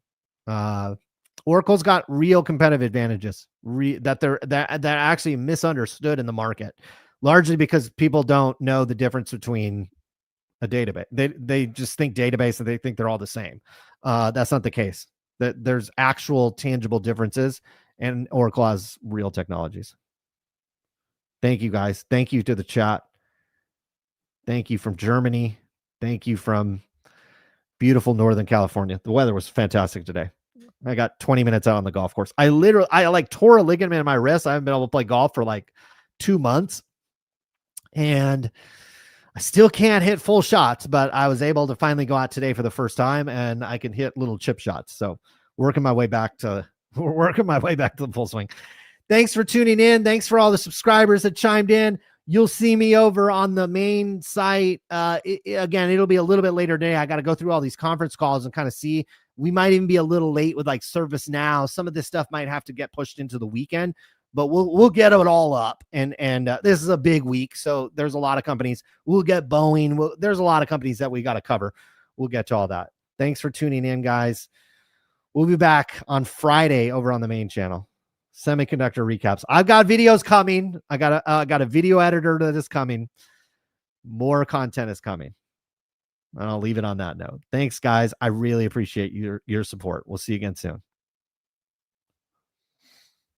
Oracle's got real competitive advantages that actually misunderstood in the market, largely because people don't know the difference between a database. They just think database and they think they're all the same. That's not the case. That there's actual tangible differences, and Oracle has real technologies. Thank you, guys. Thank you to the chat. Thank you from Germany. Thank you from beautiful Northern California. The weather was fantastic today. I got 20 minutes out on the golf course. I like tore a ligament in my wrist. I haven't been able to play golf for like 2 months. And I still can't hit full shots, but I was able to finally go out today for the first time, and I can hit little chip shots. So working my way back to the full swing. Thanks for tuning in. Thanks for all the subscribers that chimed in. You'll see me over on the main site. Again, it'll be a little bit later today. I got to go through all these conference calls and kind of see. We might even be a little late with like ServiceNow. Some of this stuff might have to get pushed into the weekend, but we'll get it all up. And this is a big week, so there's a lot of companies. We'll get Boeing. There's a lot of companies that we got to cover. We'll get to all that. Thanks for tuning in, guys. We'll be back on Friday over on the main channel. Semiconductor recaps. I've got videos coming. I got a video editor that is coming. More content is coming. And I'll leave it on that note. Thanks, guys. I really appreciate your support. We'll see you again soon.